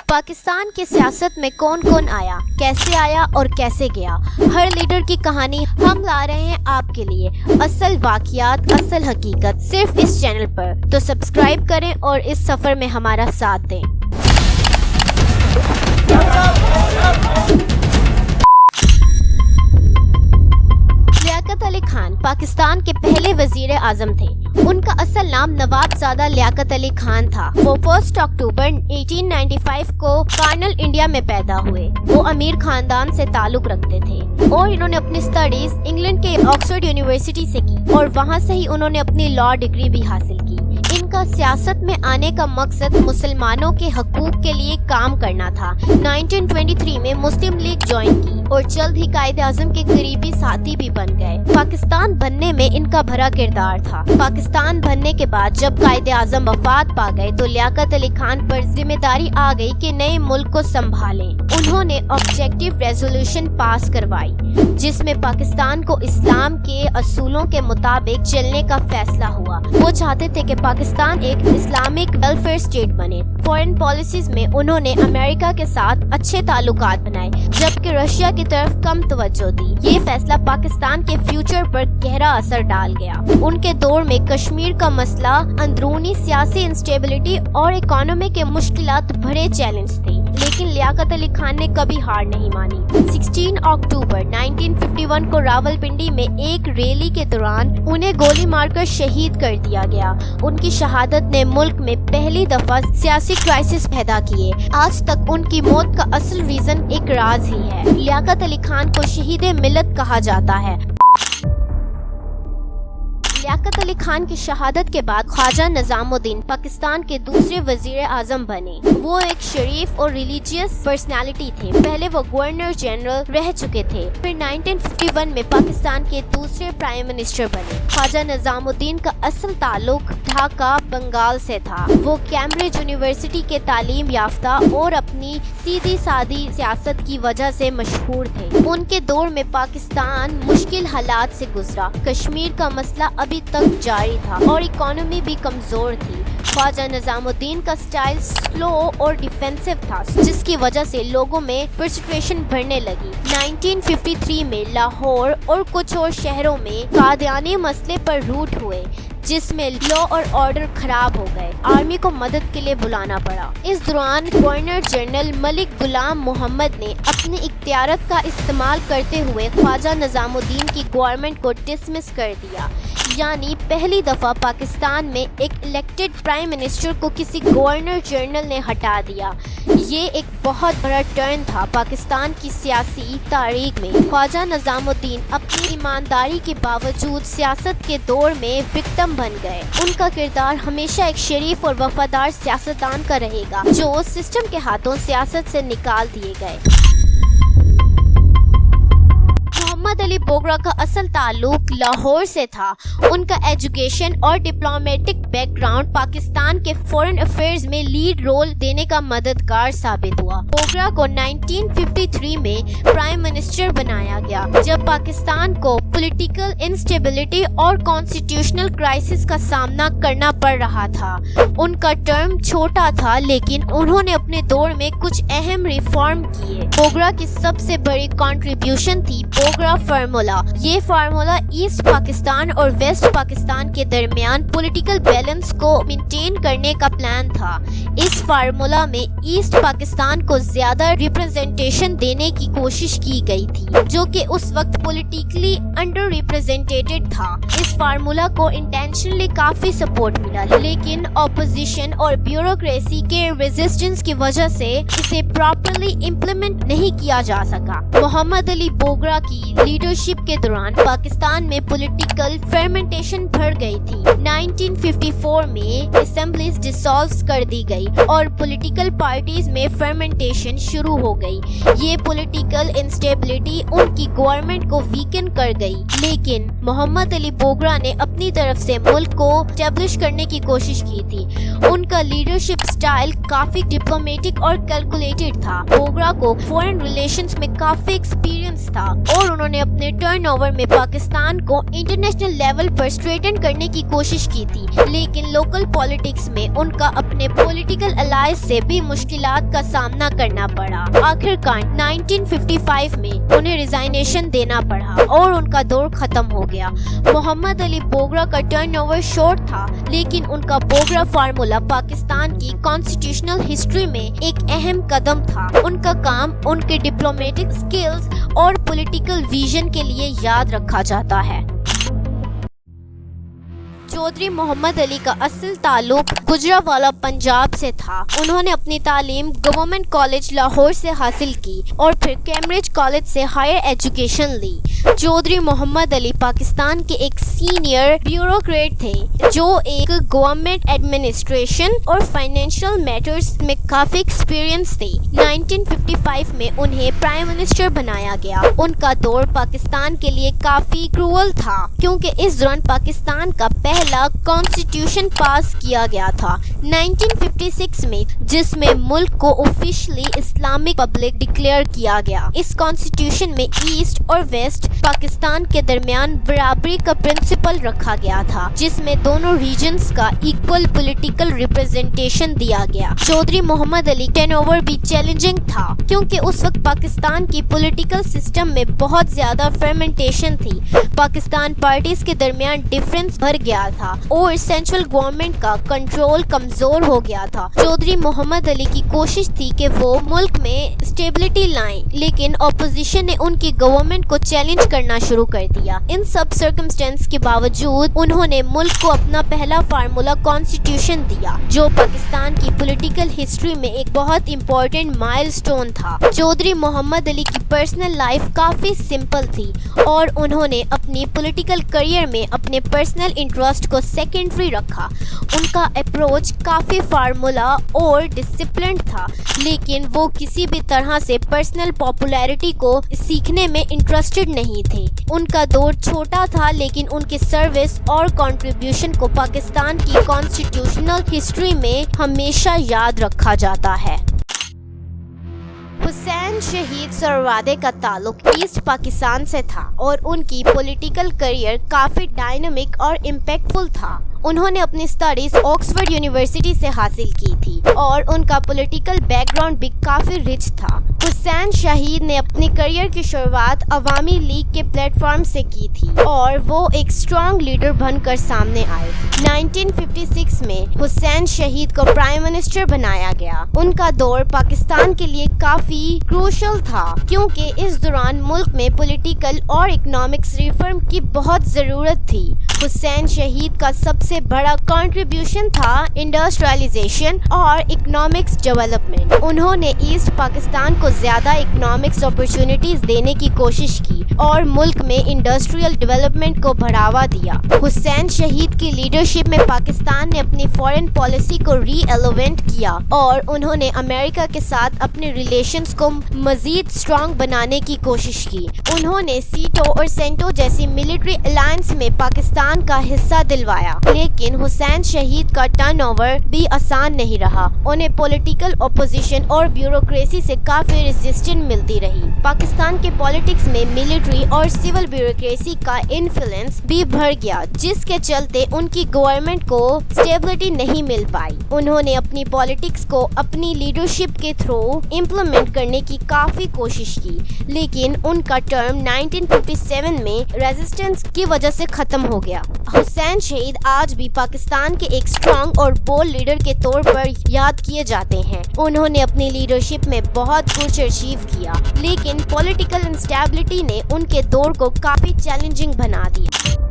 پاکستان کی سیاست میں کون کون آیا، کیسے آیا اور کیسے گیا، ہر لیڈر کی کہانی ہم لا رہے ہیں آپ کے لیے، اصل واقعات، اصل حقیقت، صرف اس چینل پر۔ تو سبسکرائب کریں اور اس سفر میں ہمارا ساتھ دیں۔ لیاقت علی خان پاکستان کے پہلے وزیر اعظم تھے۔ ان کا اصل نام نواب زادہ لیاقت علی خان تھا۔ وہ 1 اکتوبر 1895 کو کارنل انڈیا میں پیدا ہوئے۔ وہ امیر خاندان سے تعلق رکھتے تھے اور انہوں نے اپنی سٹڈیز انگلینڈ کے آکسفورڈ یونیورسٹی سے کی اور وہاں سے ہی انہوں نے اپنی لاء ڈگری بھی حاصل کی۔ ان کا سیاست میں آنے کا مقصد مسلمانوں کے حقوق کے لیے کام کرنا تھا۔ 1923 میں مسلم لیگ جوائن کی اور جلد ہی قائد اعظم کے قریبی ساتھی بھی بن گئے۔ پاکستان بننے میں ان کا بڑا کردار تھا۔ پاکستان بننے کے بعد جب قائد اعظم وفات پا گئے تو لیاقت علی خان پر ذمہ داری آ گئی کہ نئے ملک کو سنبھالیں۔ انہوں نے آبجیکٹو ریزولوشن پاس کروائی جس میں پاکستان کو اسلام کے اصولوں کے مطابق چلنے کا فیصلہ ہوا۔ وہ چاہتے تھے کہ پاکستان ایک اسلامک ویلفیئر اسٹیٹ بنے۔ فارن پالیسیز میں انہوں نے امریکہ کے ساتھ اچھے تعلقات بنائے جبکہ رشیا کی طرف کم توجہ دی۔ یہ فیصلہ پاکستان کے فیوچر پر گہرا اثر ڈال گیا۔ ان کے دور میں کشمیر کا مسئلہ، اندرونی سیاسی انسٹیبلٹی اور اکانومی کے مشکلات بڑے چیلنج تھے، لیکن لیاقت علی خان نے کبھی ہار نہیں مانی۔ 16 اکتوبر 1951 کو راولپنڈی میں ایک ریلی کے دوران انہیں گولی مار کر شہید کر دیا گیا۔ ان کی شہادت نے ملک میں پہلی دفعہ سیاسی کرائسس پیدا کیے۔ آج تک ان کی موت کا اصل ریزن ایک راز ہی ہے۔ لیاقت علی خان کو شہید ملت کہا جاتا ہے۔ لیاقت علی خان کی شہادت کے بعد خواجہ نظام الدین پاکستان کے دوسرے وزیر اعظم بنے۔ وہ ایک شریف اور ریلیجیس پرسنالٹی تھے۔ پہلے وہ گورنر جنرل رہ چکے تھے، پھر 1951 میں پاکستان کے دوسرے پرائم منسٹر بنے۔ خواجہ نظام الدین کا اصل تعلق ڈھاکہ، بنگال سے تھا۔ وہ کیمبرج یونیورسٹی کے تعلیم یافتہ اور اپنی سیدھی سادی سیاست کی وجہ سے مشہور تھے۔ ان کے دور میں پاکستان مشکل حالات سے گزرا۔ کشمیر کا مسئلہ ابھی تک جاری تھا اور اکانومی بھی کمزور تھی۔ خواجہ نظام الدین کا سٹائل سلو اور ڈیفینسو تھا جس کی وجہ سے لوگوں میں فرسٹریشن بڑھنے لگی۔ 1953 میں لاہور اور کچھ اور شہروں میں قادیانی مسئلے پر روٹ ہوئے جس میں لا اور آرڈر خراب ہو گئے۔ آرمی کو مدد کے لیے بلانا پڑا۔ اس دوران گورنر جنرل ملک غلام محمد نے اپنی اختیارات کا استعمال کرتے ہوئے خواجہ نظام الدین کی گورنمنٹ کو ڈسمس کر دیا، یعنی پہلی دفعہ پاکستان میں ایک الیکٹڈ پرائم منسٹر کو کسی گورنر جنرل نے ہٹا دیا۔ یہ ایک بہت بڑا ٹرن تھا پاکستان کی سیاسی تاریخ میں۔ خواجہ نظام الدین اپنی ایمانداری کے باوجود سیاست کے دور میں وکٹم بن گئے۔ ان کا کردار ہمیشہ ایک شریف اور وفادار سیاستدان کا رہے گا جو سسٹم کے ہاتھوں سیاست سے نکال دیے گئے۔ محمد علی بوگرا کا اصل تعلق لاہور سے تھا۔ ان کا ایجوکیشن اور ڈپلومیٹک بیک گراؤنڈ پاکستان کے فورن افیئرز میں لیڈ رول دینے کا مددگار ثابت ہوا۔ بوگرا کو 1953 میں پرائم منسٹر بنایا گیا جب پاکستان کو پولیٹیکل انسٹیبلٹی اور کانسٹیٹیوشنل کرائسس کا سامنا کرنا پڑ رہا تھا۔ ان کا ٹرم چھوٹا تھا لیکن انہوں نے اپنے دور میں کچھ اہم ریفارم کیے۔ بوگرا کی سب سے بڑی کنٹریبیوشن تھی بوگرا فارمولا۔ یہ فارمولا ایسٹ پاکستان اور ویسٹ پاکستان کے درمیان پولیٹیکل بیلنس کو مینٹین کرنے کا پلان تھا۔ اس فارمولا میں ایسٹ پاکستان کو زیادہ ریپرزنٹیشن دینے کی کوشش کی گئی تھی جو کہ اس وقت پولیٹیکلی انڈر ریپرزنٹیڈ تھا۔ اس فارمولا کو انٹینشنلی کافی سپورٹ ملا لیکن اپوزیشن اور بیوروکریسی کے ریزسٹنس کی وجہ سے اسے پراپرلی امپلیمنٹ نہیں کیا جا سکا۔ محمد علی بوگرا کی لیڈرشپ کے دوران پاکستان میں پولیٹیکل فرمنٹیشن بڑھ گئی تھی۔ 1954 میں اسمبلیز ڈسالو کر دی گئی اور پولیٹیکل پارٹیز میں فرمنٹیشن شروع ہو گئی۔ یہ پولیٹیکل انسٹیبلٹی ان کی گورنمنٹ کو ویکن کر گئی گئی، لیکن محمد علی بوگرا نے اپنی طرف سے ملک کو اسٹیبلش کرنے کی کوشش کی تھی۔ ان کا لیڈرشپ سٹائل کافی ڈپلومیٹک اور کیلکولیٹڈ تھا۔ بوگرا کو فورن ریلیشنز میں کافی ایکسپیرینس تھا اور انہوں نے اپنے ٹرن اوور میں پاکستان کو انٹرنیشنل لیول پر اسٹریٹن کرنے کی کوشش کی تھی، لیکن لوکل پالیٹکس میں ان کا اپنے پولیٹیکل الائز سے بھی مشکلات کا سامنا کرنا پڑا۔ آخر کار 1955 میں انہیں ریزائنیشن دینا پڑا اور ان کا دور ختم ہو گیا۔ محمد علی بوگرا کا ٹرن اوور شارٹ تھا، لیکن ان کا بوگرا فارمولا پاکستان کی کانسٹیٹیوشنل ہسٹری میں ایک اہم قدم تھا۔ ان کا کام ان کے ڈپلومیٹک سکلز اور پولیٹیکل ویژن کے لیے یاد رکھا جاتا ہے۔ چودھری محمد علی کا اصل تعلق گجرانوالہ پنجاب سے تھا۔ انہوں نے اپنی تعلیم گورنمنٹ کالج لاہور سے حاصل کی اور پھر کیمبرج کالج سے ہائر ایجوکیشن لی۔ چودھری محمد علی پاکستان کے ایک سینئر بیوروکریٹ تھے جو ایک گورنمنٹ ایڈمنسٹریشن اور فائنینشیل میٹرز میں کافی ایکسپیرینس تھے۔ 1955 میں انہیں پرائم منسٹر بنایا گیا۔ ان کا دور پاکستان کے لیے کافی کرول تھا کیونکہ اس دوران پاکستان کا پہلا کانسٹیٹیوشن پاس کیا گیا تھا 1956 میں، جس میں ملک کو آفیشلی اسلامک پبلک ڈکلیئر کیا گیا۔ اس کانسٹیٹیوشن میں ایسٹ اور ویسٹ پاکستان کے درمیان برابری کا پرنسپل رکھا گیا تھا، جس میں دونوں ریجنز کا ایکول پولیٹیکل ریپرزنٹیشن دیا گیا۔ چودھری محمد علی ٹرن اوور بھی چیلنجنگ تھا کیونکہ اس وقت پاکستان کی پولیٹیکل سسٹم میں بہت زیادہ فرمنٹیشن تھی۔ پاکستان پارٹیز کے درمیان ڈفرینس بڑھ گیا تھا اور سینٹرل گورنمنٹ کا کنٹرول کمزور ہو گیا تھا۔ چودھری محمد علی کی کوشش تھی کہ وہ ملک میں اسٹیبلٹی لائیں، لیکن اپوزیشن نے ان کی گورنمنٹ کو چیلنج کرنا شروع کر دیا۔ ان سب سرکمسٹینس کے باوجود انہوں نے ملک کو اپنا پہلا فارمولا کانسٹیٹیوشن دیا، جو پاکستان کی پولیٹیکل ہسٹری میں ایک بہت امپورٹنٹ مائل سٹون تھا۔ چودھری محمد علی کی پرسنل لائف کافی سمپل تھی اور انہوں نے اپنی پولیٹیکل کریئر میں اپنے پرسنل انٹرسٹ کو سیکنڈری رکھا۔ ان کا اپروچ کافی فارمولا اور ڈسپلنڈ تھا، لیکن وہ کسی بھی طرح سے پرسنل پاپولیرٹی کو سیکھنے میں انٹرسٹڈ نہیں تھے۔ ان کا دور چھوٹا تھا، لیکن ان کی سروس اور کنٹریبیوشن کو پاکستان کی کانسٹیٹیوشنل ہسٹری میں ہمیشہ یاد رکھا جاتا ہے۔ حسین شہید سروادے کا تعلق ایسٹ پاکستان سے تھا اور ان کی پولیٹیکل کریئر کافی ڈائنامک اور امپیکٹفل تھا۔ انہوں نے اپنی اسٹڈیز آکسفورڈ یونیورسٹی سے حاصل کی تھی اور ان کا پولیٹیکل بیک گراؤنڈ بھی کافی رچ تھا۔ حسین شہید نے اپنی کریئر کی شروعات عوامی لیگ کے پلیٹ فارم سے کی تھی اور وہ ایک اسٹرانگ لیڈر بن کر سامنے آئے۔ 1956 میں حسین شہید کو پرائم منسٹر بنایا گیا۔ ان کا دور پاکستان کے لیے کافی کروشل تھا کیونکہ اس دوران ملک میں پولیٹیکل اور اکنامکس ریفارم کی بہت ضرورت تھی۔ حسین شہید کا سب سے بڑا کنٹریبیوشن تھا انڈسٹریلائزیشن اور اکنامکس ڈیولپمنٹ۔ انہوں نے ایسٹ پاکستان کو زیادہ اکنامکس اپرچونٹیز دینے کی کوشش کی اور ملک میں انڈسٹریل ڈیولپمنٹ کو بڑھاوا دیا۔ حسین شہید کی لیڈرشپ میں پاکستان نے اپنی فارن پالیسی کو ری ایلیوینٹ کیا اور انہوں نے امریکہ کے ساتھ اپنے ریلیشنز کو مزید اسٹرانگ بنانے کی کوشش کی۔ انہوں نے سیٹو اور سینٹو جیسی ملٹری الائنس میں پاکستان کا حصہ دلوایا، لیکن حسین شہید کا ٹرن اوور بھی آسان نہیں رہا۔ انہیں پولیٹیکل اپوزیشن اور بیوروکریسی سے کافی ریزسٹنس ملتی رہی۔ پاکستان کے پالیٹکس میں ملٹری اور سول بیوروکریسی کا انفلوئنس بھی بڑھ گیا، جس کے چلتے ان کی گورنمنٹ کو اسٹیبلٹی نہیں مل پائی۔ انہوں نے اپنی پالیٹکس کو اپنی لیڈرشپ کے تھرو امپلیمنٹ کرنے کی کافی کوشش کی، لیکن ان کا ٹرم 1957 میں ریزسٹنس کی وجہ سے ختم ہو گیا۔ حسین شہید آج بھی پاکستان کے ایک اسٹرانگ اور بولڈ لیڈر کے طور پر یاد کیے جاتے ہیں۔ انہوں نے اپنی لیڈرشپ میں بہت کچھ اچیو کیا، لیکن پولیٹیکل انسٹیبلٹی نے ان کے دور کو کافی چیلنجنگ بنا دیا۔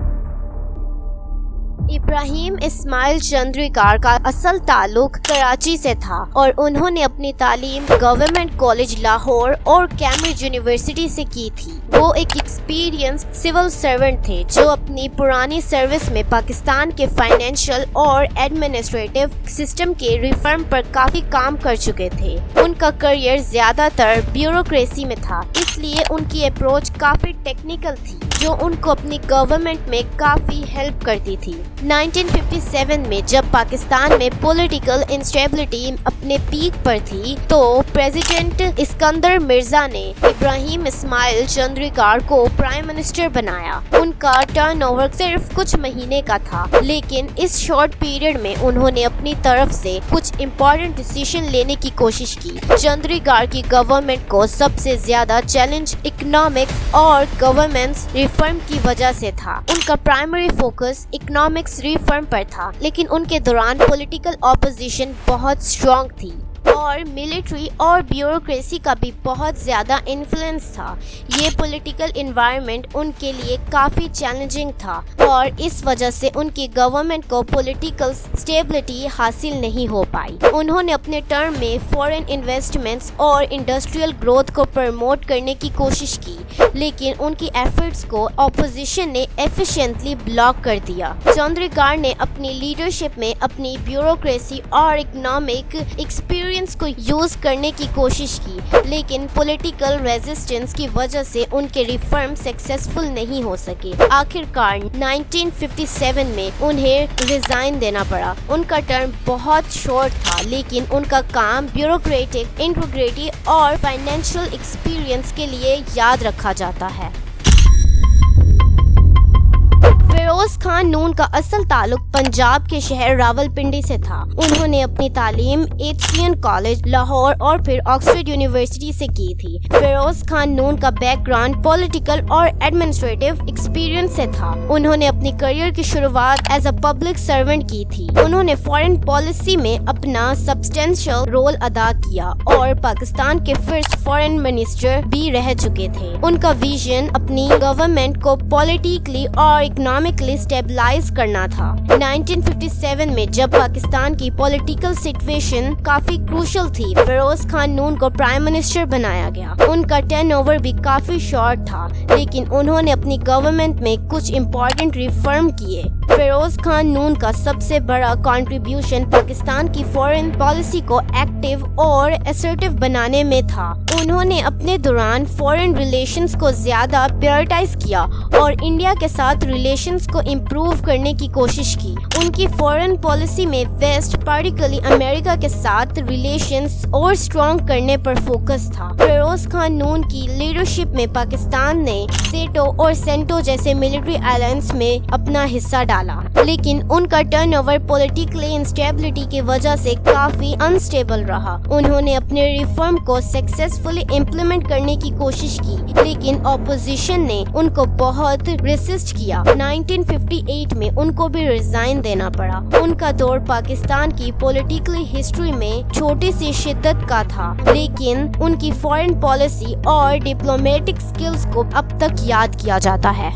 ابراہیم اسماعیل چندریکار کا اصل تعلق کراچی سے تھا اور انہوں نے اپنی تعلیم گورنمنٹ کالج لاہور اور کیمبرج یونیورسٹی سے کی تھی۔ وہ ایک ایکسپیرینس سول سرونٹ تھے جو اپنی پرانی سروس میں پاکستان کے فائنینشیل اور ایڈمنسٹریٹو سسٹم کے ریفارم پر کافی کام کر چکے تھے۔ ان کا کریئر زیادہ تر بیوروکریسی میں تھا، اس لیے ان کی اپروچ کافی ٹیکنیکل تھی جو ان کو اپنی گورنمنٹ میں کافی ہیلپ کرتی تھی۔ 1957 میں جب پاکستان میں پولیٹیکل انسٹیبلٹی اپنے پیک پر تھی تو پریزیڈنٹ اسکندر مرزا نے ابراہیم اسماعیل چندریکار کو پرائم منسٹر بنایا۔ ان کا ٹرن اوور صرف کچھ مہینے کا تھا، لیکن اس شارٹ پیریڈ میں انہوں نے اپنی طرف سے کچھ امپورٹنٹ ڈیسیژن لینے کی کوشش کی۔ چندریکار کی گورنمنٹ کو سب سے زیادہ چیلنج اکنامکس اور گورننس ریفارم کی وجہ سے تھا۔ ان کا پرائمری فوکس اکنامکس ریفارم پر تھا، لیکن ان کے دوران پولیٹیکل اپوزیشن بہت اسٹرانگ تھی اور ملٹری اور بیوروکریسی کا بھی بہت زیادہ انفلوئنس تھا۔ یہ پولیٹیکل انوائرمنٹ ان کے لیے کافی چیلنجنگ تھا اور اس وجہ سے ان کی گورنمنٹ کو پولیٹیکل سٹیبلٹی حاصل نہیں ہو پائی۔ انہوں نے اپنے ٹرم میں فورن انویسٹمنٹس اور انڈسٹریل گروتھ کو پروموٹ کرنے کی کوشش کی، لیکن ان کی ایفرٹس کو اپوزیشن نے ایفیشینٹلی بلاک کر دیا۔ چندریکار نے اپنی لیڈرشپ میں اپنی بیوروکریسی اور اکنامک ایکسپیرینس کو یوز کرنے کی کوشش کی، لیکن پولیٹیکل ریزسٹنس کی وجہ سے ان کے ریفارم سکسیسفل نہیں ہو سکے۔ آخر کار 1957 میں انہیں ریزائن دینا پڑا۔ ان کا ٹرم بہت شارٹ تھا، لیکن ان کا کام بیوروکریٹک انٹیگریٹی اور فائنینشیل ایکسپیرینس کے لیے یاد رکھا جاتا ہے۔ فیروز خان نون کا اصل تعلق پنجاب کے شہر راولپنڈی سے تھا۔ انہوں نے اپنی تعلیم ایچین کالج لاہور اور پھر آکسفورڈ یونیورسٹی سے کی تھی۔ فیروز خان نون کا بیک گراؤنڈ پولیٹیکل اور ایڈمنسٹریٹو ایکسپیرینس سے تھا۔ انہوں نے اپنی کریئر کی شروعات ایز اے پبلک سرونٹ کی تھی۔ انہوں نے فارن پالیسی میں اپنا سبسٹینشیل رول ادا کیا اور پاکستان کے فرسٹ فارن منسٹر بھی رہ چکے تھے۔ ان کا ویژن اپنی گورنمنٹ کو پولیٹیکلی اور اکنامکلی اسٹیبلائز کرنا تھا۔ 1957 میں جب پاکستان کی پولیٹیکل سچویشن کافی کروشل تھی، فیروز خان نون کو پرائم منسٹر بنایا گیا۔ ان کا ٹرن اوور بھی کافی شارٹ تھا، لیکن انہوں نے اپنی گورنمنٹ میں کچھ امپورٹنٹ ریفارم کیے۔ فیروز خان نون کا سب سے بڑا کنٹریبیوشن پاکستان کی فارن پالیسی کو ایکٹیو اور اسرٹیو بنانے میں تھا۔ انہوں نے اپنے دوران فارن ریلیشنز کو زیادہ پرائورٹائز کیا اور انڈیا کے ساتھ ریلیشنز کو امپروو کرنے کی کوشش کی۔ ان کی فارن پالیسی میں ویسٹ پارٹیکولرلی امریکہ کے ساتھ ریلیشنز اور اسٹرانگ کرنے پر فوکس تھا۔ فیروز خان نون کی لیڈرشپ میں پاکستان نے سیٹو اور سینٹو جیسے ملٹری الائنس میں اپنا حصہ ڈالا، لیکن ان کا ٹرن اوور پولیٹیکلی انسٹیبلٹی کی وجہ سے کافی انسٹیبل رہا۔ انہوں نے اپنے ریفارم کو سکسیسفلی امپلیمنٹ کرنے کی کوشش کی، لیکن اپوزیشن نے ان کو بہت ریسسٹ کیا۔ 1958 میں ان کو بھی ریزائن دینا پڑا۔ ان کا دور پاکستان کی پولیٹیکل ہسٹری میں چھوٹی سی شدت کا تھا، لیکن ان کی فارن پالیسی اور ڈپلومیٹک سکلز کو اب تک یاد کیا جاتا ہے۔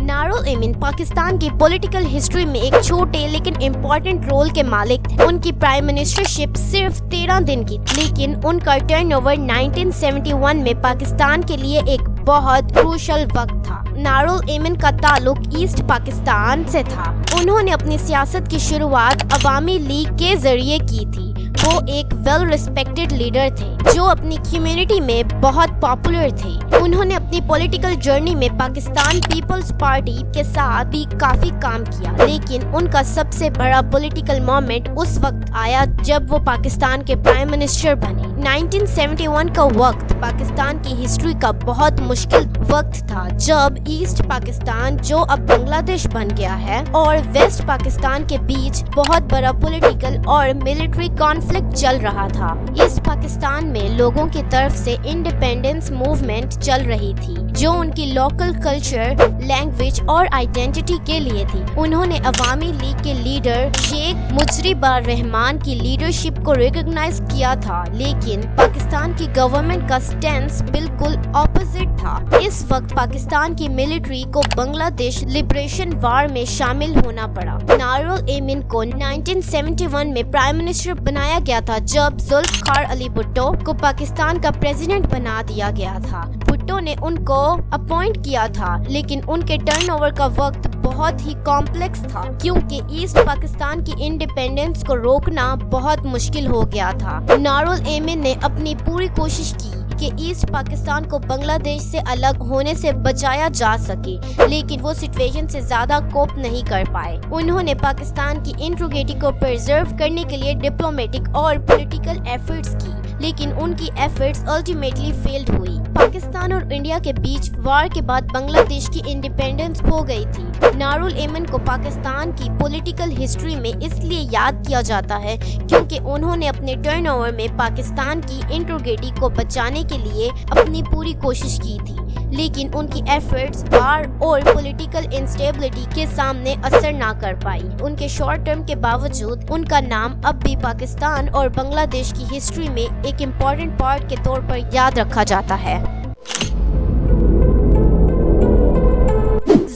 نارالامین پاکستان کی پولیٹیکل ہسٹری میں ایک چھوٹے لیکن امپورٹنٹ رول کے مالک تھے۔ ان کی پرائم منسٹرشپ صرف 13 دن کی تھی، لیکن ان کا ٹرن اوور 1971 میں پاکستان کے لیے ایک بہت کروشل وقت تھا۔ نارالامین کا تعلق ایسٹ پاکستان سے تھا۔ انہوں نے اپنی سیاست کی شروعات عوامی لیگ کے ذریعے کی تھی۔ وہ ایک ویل ریسپیکٹڈ لیڈر تھے جو اپنی کمیونٹی میں بہت پاپولر تھے۔ انہوں نے اپنی پولیٹیکل جرنی میں پاکستان پیپلز پارٹی کے ساتھ بھی کافی کام کیا، لیکن ان کا سب سے بڑا پولیٹیکل مومنٹ اس وقت آیا جب وہ پاکستان کے پرائم منسٹر بنے۔ 1971 کا وقت پاکستان کی ہسٹری کا بہت مشکل وقت تھا، جب ایسٹ پاکستان جو اب بنگلہ دیش بن گیا ہے اور ویسٹ پاکستان کے بیچ بہت بڑا پولیٹیکل اور ملٹری کانفلکٹ کانفلکٹ چل رہا تھا۔ ایسٹ پاکستان میں لوگوں کی طرف سے انڈیپینڈنس موومنٹ چل رہی تھی جو ان کی لوکل کلچر، لینگویج اور آئیڈینٹی کے لیے تھی۔ انہوں نے عوامی لیگ کے لیڈر شیخ مجرب الرحمان کی لیڈرشپ کو ریکگنائز کیا تھا، لیکن پاکستان کی گورنمنٹ کا سٹینس بالکل اپوزٹ تھا۔ اس وقت پاکستان کی ملٹری کو بنگلہ دیش لبریشن وار میں شامل ہونا پڑا۔ نارول ایمن کو 1971 میں پرائم منسٹر بنایا گیا تھا جب ذوالفقار علی بھٹو کو پاکستان کا پریزیڈنٹ بنا دیا گیا تھا۔ بھٹو نے ان کو اپوائنٹ کیا تھا، لیکن ان کے ٹرن اوور کا وقت بہت ہی کمپلیکس تھا کیونکہ ایسٹ پاکستان کی انڈیپینڈنس کو روکنا بہت مشکل ہو گیا تھا۔ نارول ایمن نے اپنی پوری کوشش کی کہ ایسٹ پاکستان کو بنگلہ دیش سے الگ ہونے سے بچایا جا سکے، لیکن وہ سچویشن سے زیادہ کوپ نہیں کر پائے۔ انہوں نے پاکستان کی انٹیگریٹی کو پرزرو کرنے کے لیے ڈپلومیٹک اور پولیٹیکل ایفرٹس کی، لیکن ان کی ایفرٹس الٹیمیٹلی فیلڈ ہوئی۔ پاکستان اور انڈیا کے بیچ وار کے بعد بنگلہ دیش کی انڈیپینڈنس ہو گئی تھی۔ نارول ایمن کو پاکستان کی پولیٹیکل ہسٹری میں اس لیے یاد کیا جاتا ہے کیونکہ انہوں نے اپنے ٹرن اوور میں پاکستان کی انٹیگریٹی کو بچانے کے لیے اپنی پوری کوشش کی تھی، لیکن ان کی ایفرٹس وار اور پولیٹیکل انسٹیبلٹی کے سامنے اثر نہ کر پائی۔ ان کے شارٹ ٹرم کے باوجود ان کا نام اب بھی پاکستان اور بنگلہ دیش کی ہسٹری میں ایک امپورٹنٹ پارٹ کے طور پر یاد رکھا جاتا ہے۔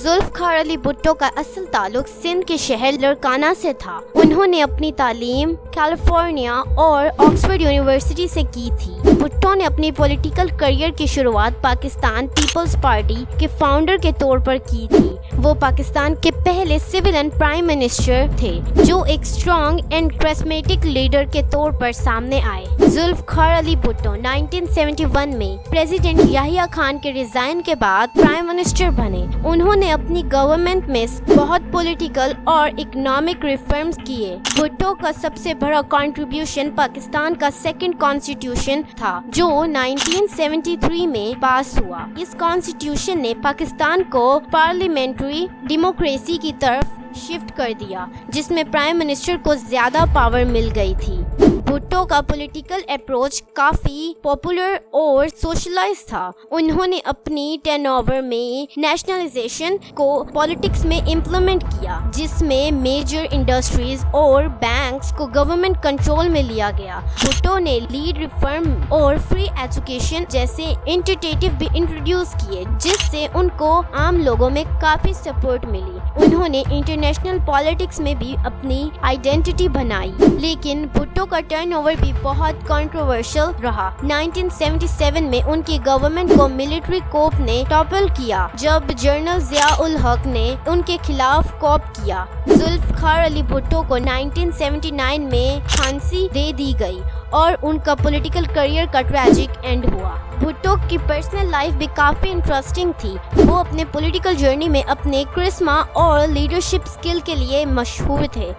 ذوالفقار علی بھٹو کا اصل تعلق سندھ کے شہر لڑکانہ سے تھا۔ انہوں نے اپنی تعلیم کیلیفورنیا اور آکسفورڈ یونیورسٹی سے کی تھی۔ بھٹو نے اپنی پولیٹیکل کیریئر کی شروعات پاکستان پیپلز پارٹی کے فاؤنڈر کے طور پر کی تھی۔ وہ پاکستان کے پہلے سویلین پرائم منسٹر تھے جو ایک اسٹرانگ اینڈ کرسمیٹک لیڈر کے طور پر سامنے آئے۔ ذوالفقار علی بھٹو 1971 میں پریزیڈنٹ یحییٰ خان کے ریزائن کے بعد پرائم منسٹر بنے۔ انہوں نے اپنی گورنمنٹ میں بہت پولیٹیکل اور اکنامک ریفارمز کیے۔ بھٹو کا سب سے بڑا کنٹریبیوشن پاکستان کا سیکنڈ کانسٹیٹیوشن تھا جو 1973 میں پاس ہوا۔ اس کانسٹیٹیوشن نے پاکستان کو پارلیمنٹری ڈیموکریسی کی طرف شفٹ کر دیا، جس میں پرائم منسٹر کو زیادہ پاور مل گئی تھی۔ بھٹو کا پولیٹیکل اپروچ کافی پاپولر اور سوشلائز تھا۔ انہوں نے اپنی ٹرن اوور میں نیشنلائزیشن کو پالیٹکس میں امپلیمنٹ کیا، جس میں میجر انڈسٹریز اور بینکس کو گورنمنٹ کنٹرول میں لیا گیا۔ بھٹو نے لیڈ ریفارم اور فری ایجوکیشن جیسے انیشیٹو بھی انٹروڈیوس کیے، جس سے ان کو عام لوگوں میں کافی سپورٹ ملی۔ انہوں نے انٹرنیشنل پالیٹکس میں بھی اپنی آئیڈینٹی بنائی، لیکن بھٹو کا ٹرن اوور بھی بہت کنٹروورشل رہا۔ 1977 میں ان کی گورنمنٹ کو ملٹری کوپ نے ٹاپل کیا جب جنرل ضیاء الحق نے ان کے خلاف کوپ کیا۔ ذوالفقار علی بھٹو کو 1979 میں پھانسی دے دی گئی اور ان کا پولیٹیکل کیریئر کا ٹریجک اینڈ ہوا۔ بھٹو کی پرسنل لائف بھی کافی انٹرسٹنگ تھی۔ وہ اپنے پولیٹیکل جرنی میں اپنے کرسما اور لیڈرشپ سکل کے لیے مشہور تھے۔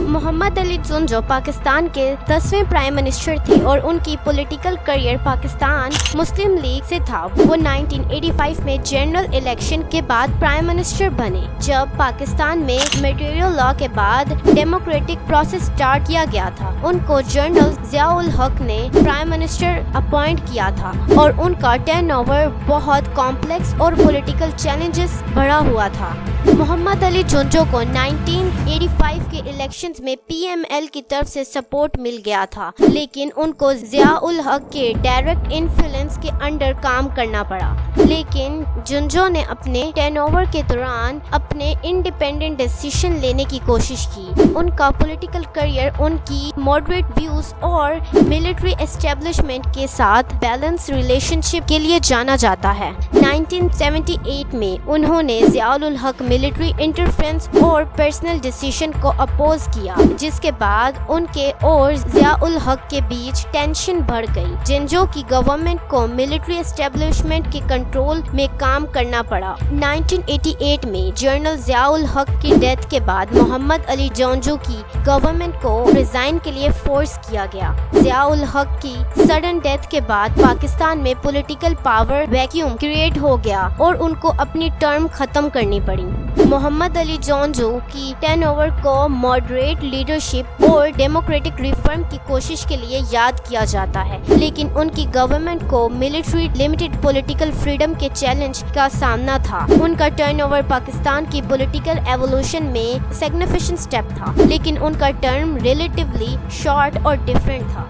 محمد علی جنجو پاکستان کے 10ویں پرائم منسٹر تھے اور ان کی پولیٹیکل کیریئر پاکستان مسلم لیگ سے تھا۔ وہ 1985 میں جنرل الیکشن کے بعد پرائم منسٹر بنے، جب پاکستان میں میٹیریل لا کے بعد ڈیموکریٹک پروسیس سٹارٹ کیا گیا تھا۔ ان کو جنرل ضیاء الحق نے پرائم منسٹر اپوائنٹ کیا تھا اور ان کا ٹرن اوور بہت کمپلیکس اور پولیٹیکل چیلنجز بھرا ہوا تھا۔ محمد علی جنجو کو 1985 کے الیکشنز میں پی ایم ایل کی طرف سے سپورٹ مل گیا تھا، لیکن ان کو ضیاء الحق کے ڈائریکٹ انفلوئنس کے انڈر کام کرنا پڑا۔ لیکن جنجو نے اپنے ٹرن اوور کے دوران اپنے انڈیپینڈنٹ ڈیسیشن لینے کی کوشش کی۔ ان کا پولیٹیکل کیریئر ان کی ماڈریٹ ویوز اور ملٹری اسٹیبلشمنٹ کے ساتھ بیلنس ریلیشن شپ کے لیے جانا جاتا ہے۔ 1978 میں انہوں نے ضیاء الحق ملٹری انٹرفیرنس اور پرسنل ڈیسیشن کو اپوز کیا، جس کے بعد ان کے اور ضیاء الحق کے بیچ ٹینشن بڑھ گئی۔ جنجو کی گورنمنٹ کو ملٹری اسٹیبلشمنٹ کے کنٹرول میں کام کرنا پڑا۔ 1988 میں جنرل ضیاء الحق کی ڈیتھ کے بعد محمد علی جنجو کی گورنمنٹ کو ریزائن کے لیے فورس کیا گیا۔ ضیاء الحق کی سڈن ڈیتھ کے بعد پاکستان میں پولیٹیکل پاور ویکیوم کریٹ ہو گیا اور ان کو اپنی ٹرم ختم کرنی پڑی۔ محمد علی جون جو کی 10 اوور کو ماڈریٹ لیڈرشپ اور ڈیموکریٹک ریفارم کی کوشش کے لیے یاد کیا جاتا ہے، لیکن ان کی گورنمنٹ کو ملٹری لمیٹڈ پولیٹیکل فریڈم کے چیلنج کا سامنا تھا۔ ان کا ٹرن اوور پاکستان کی پولیٹیکل ایوولوشن میں سگنیفیکنٹ سٹیپ تھا، لیکن ان کا ٹرم ریلیٹیولی شارٹ اور ڈیفرنٹ تھا۔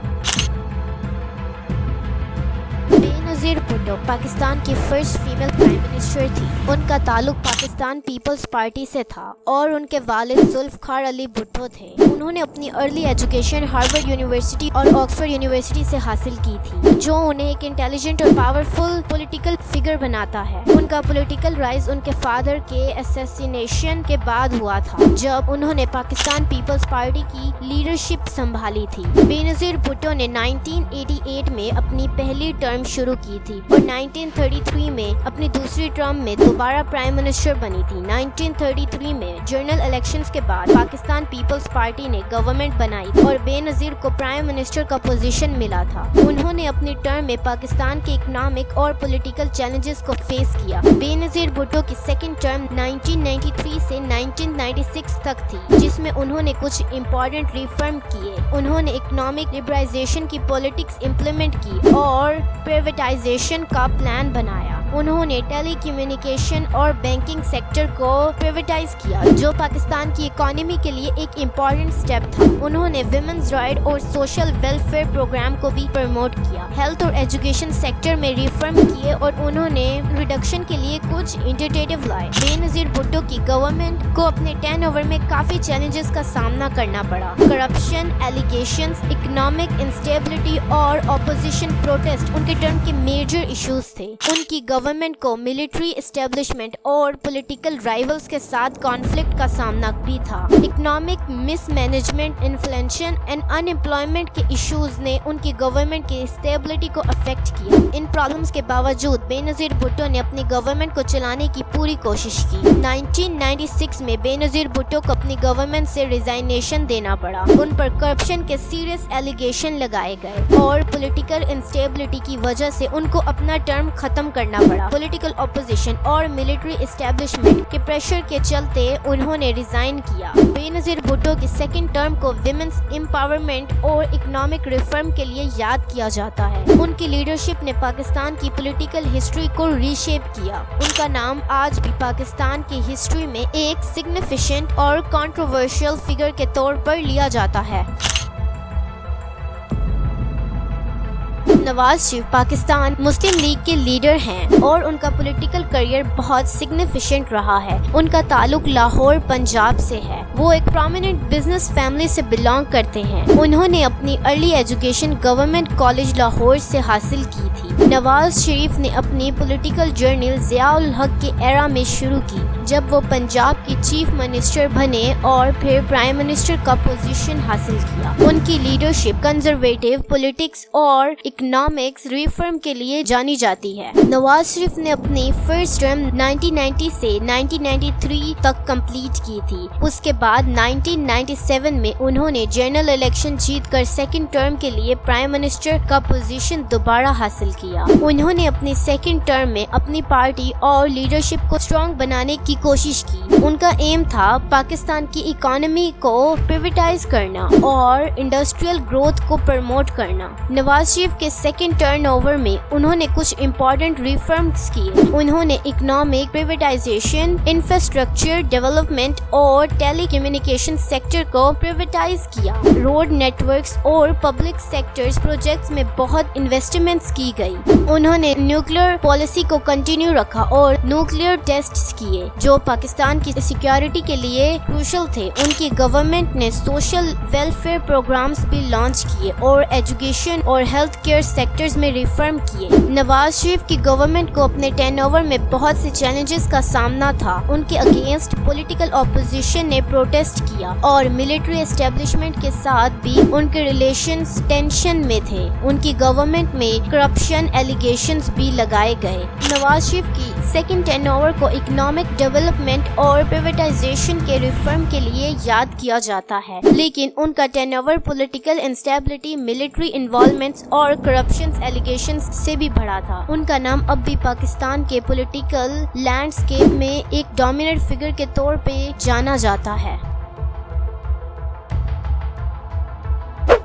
بینظیر بھٹو پاکستان کی فرسٹ فیمیل پرائم منسٹر تھی۔ ان کا تعلق پاکستان پیپلز پارٹی سے تھا اور ان کے والد ذوالفقار علی بھٹو تھے۔ انہوں نے اپنی ارلی ایجوکیشن ہارورڈ یونیورسٹی اور آکسفورڈ یونیورسٹی سے حاصل کی تھی، جو انہیں ایک انٹیلیجنٹ اور پاورفل پولیٹیکل فگر بناتا ہے۔ ان کا پولیٹیکل رائز ان کے فادر کے اسیسینیشن کے بعد ہوا تھا، جب انہوں نے پاکستان پیپلز پارٹی کی لیڈرشپ سنبھالی تھی۔ بینظیر بھٹو نے 1988 میں اپنی پہلی ٹرم شروع کی تھی اور 1933 میں اپنی دوسری ٹرم میں دوبارہ پرائم منسٹر بنی تھی۔ 1933 میں جنرل الیکشنز کے بعد پاکستان پیپلز پارٹی نے گورنمنٹ بنائی اور بینظیر کو پرائم منسٹر کا پوزیشن ملا تھا۔ انہوں نے اپنی ٹرم میں پاکستان کے اکنامک اور پولیٹیکل چیلنجز کو فیس کیا۔ بینظیر بھٹو کی سیکنڈ ٹرم 1993 سے 1996 تک تھی، جس میں انہوں نے کچھ امپورٹنٹ ریفارم کیے۔ انہوں نے اکنامک لبرلائزیشن کی پالیٹکس امپلیمنٹ کی اور پرائیویٹائزیشن کا پلان بنایا۔ انہوں نے ٹیلی کمیونیکیشن اور بینکنگ سیکٹر کو پرائیویٹائز کیا، جو پاکستان کی اکانومی کے لیے ایک امپورٹنٹ سٹیپ تھا۔ انہوں نے ویمنز رائٹ اور سوشل ویلفیئر پروگرام کو بھی پروموٹ کیا، ہیلتھ اور ایجوکیشن سیکٹر میں ریفارم کیے اور انہوں نے ریڈکشن کے لیے کچھ انیشیٹو لائے۔ بینظیر بھٹو کی گورنمنٹ کو اپنے 10 اوور میں کافی چیلنجز کا سامنا کرنا پڑا۔ کرپشن ایلیگیشنز، اکنامک انسٹیبلٹی اور اپوزیشن پروٹیسٹ ان کے ٹرم کے میجر ایشوز تھے۔ ان کی گورنمنٹ کو ملٹری اسٹیبلشمنٹ اور پولیٹیکل رائیولز کے ساتھ کانفلکٹ کا سامنا بھی تھا۔ Economic miss management, inflation and in employment کے ایشوز نے ان کی گورنمنٹ کی اسٹیبلٹی کو افیکٹ کیا۔ ان پرابلمز کے باوجود بینظیر بھٹو نے اپنی گورنمنٹ کو چلانے کی پوری کوشش کی۔ 1996 میں بینظیر بھٹو کو اپنی گورنمنٹ سے ریزائنیشن دینا پڑا۔ ان پر کرپشن کے سیریس ایلیگیشن لگائے گئے اور پولیٹیکل انسٹیبلٹی کی وجہ سے ان کو اپنا ٹرم ختم کرنا پڑا۔ پولیٹیکل اپوزیشن اور ملٹری اسٹیبلشمنٹ کے پریشر کے چلتے انہوں نے ریزائن کیا۔ بینظیر بھٹو کی سیکنڈ ٹرم کو ویمنز امپاورمنٹ اور اکنامک ریفارم کے لیے یاد کیا جاتا ہے۔ ان کی لیڈرشپ نے پاکستان کی پولیٹیکل ہسٹری کو ری شیپ کیا۔ ان کا نام آج بھی پاکستان کی ہسٹری میں ایک سگنیفیکنٹ اور کنٹروورشل فگر کے طور پر لیا جاتا ہے۔ نواز شریف پاکستان مسلم لیگ کے لیڈر ہیں اور ان کا پولیٹیکل کریئر بہت سگنیفیکنٹ رہا ہے۔ ان کا تعلق لاہور پنجاب سے ہے۔ وہ ایک پرومیننٹ بزنس فیملی سے بلانگ کرتے ہیں۔ انہوں نے اپنی early education government college Lahore سے حاصل کی تھی۔ نواز شریف نے اپنی پولیٹیکل جرنی ضیاء الحق کے ایرا میں شروع کی، جب وہ پنجاب کے چیف منسٹر بنے اور پھر پرائم منسٹر کا پوزیشن حاصل کیا۔ ان کی لیڈرشپ کنزرویٹو پولیٹکس اور اکنامکس ریفارم کے لیے جانی جاتی ہے۔ نواز شریف نے اپنی فرسٹ ٹرم 1990 سے 1993 تک کمپلیٹ کی تھی۔ اس کے بعد 1997 میں انہوں نے جنرل الیکشن جیت کر سیکنڈ ٹرم کے لیے پرائم منسٹر کا پوزیشن دوبارہ حاصل کیا۔ انہوں نے اپنی سیکنڈ ٹرم میں اپنی پارٹی اور لیڈرشپ کو اسٹرانگ بنانے کی کوشش کی۔ ان کا ایم تھا پاکستان کی اکانومی کو پرائیویٹائز کرنا اور انڈسٹریل گروتھ کو پروموٹ کرنا۔ نواز شریف کے سیکنڈ ٹرن اوور میں انہوں نے کچھ امپورٹنٹ ریفارمز کیے۔ انہوں نے اکنامک پرائیویٹائزیشن، انفراسٹرکچر ڈیولپمنٹ اور ٹیلی کمیونیکیشن سیکٹر کو پرائیویٹائز کیا۔ روڈ نیٹ ورکس اور پبلک سیکٹرز پروجیکٹس میں بہت انویسٹمنٹس کی گئی۔ انہوں نے نیوکلیئر پالیسی کو کنٹینیو رکھا اور نیوکلیئر ٹیسٹس کیے، جو پاکستان کی سیکیورٹی کے لیے کروشل تھے۔ ان کی گورنمنٹ نے سوشل ویلفیئر پروگرامز بھی لانچ کیے اور ایجوکیشن اور ہیلتھ کیئر سیکٹرز میں ریفارم کیے۔ نواز شریف کی گورنمنٹ کو اپنے 10 اوور میں بہت سے چیلنجز کا سامنا تھا۔ ان کے اگینسٹ پولیٹیکل اپوزیشن نے پروٹیسٹ کیا اور ملٹری اسٹیبلشمنٹ کے ساتھ بھی ان کے ریلیشنز ٹینشن میں تھے۔ ان کی گورنمنٹ میں کرپشن ایلیگیشنز بھی لگائے گئے۔ نواز شریف کی سیکنڈ 10 اوور کو اکنامک ڈیولپمنٹ ڈیولپمنٹ اور پرائیویٹائزیشن کے ریفارم کے لیے یاد کیا جاتا ہے، لیکن ان کا turn political instability, military involvements اور کرپشن ایلیگیشنز سے بھی بڑا تھا۔ ان کا نام اب بھی پاکستان کے پولیٹیکل لینڈسکیپ میں ایک ڈومیننٹ فگر کے طور پہ جانا جاتا ہے۔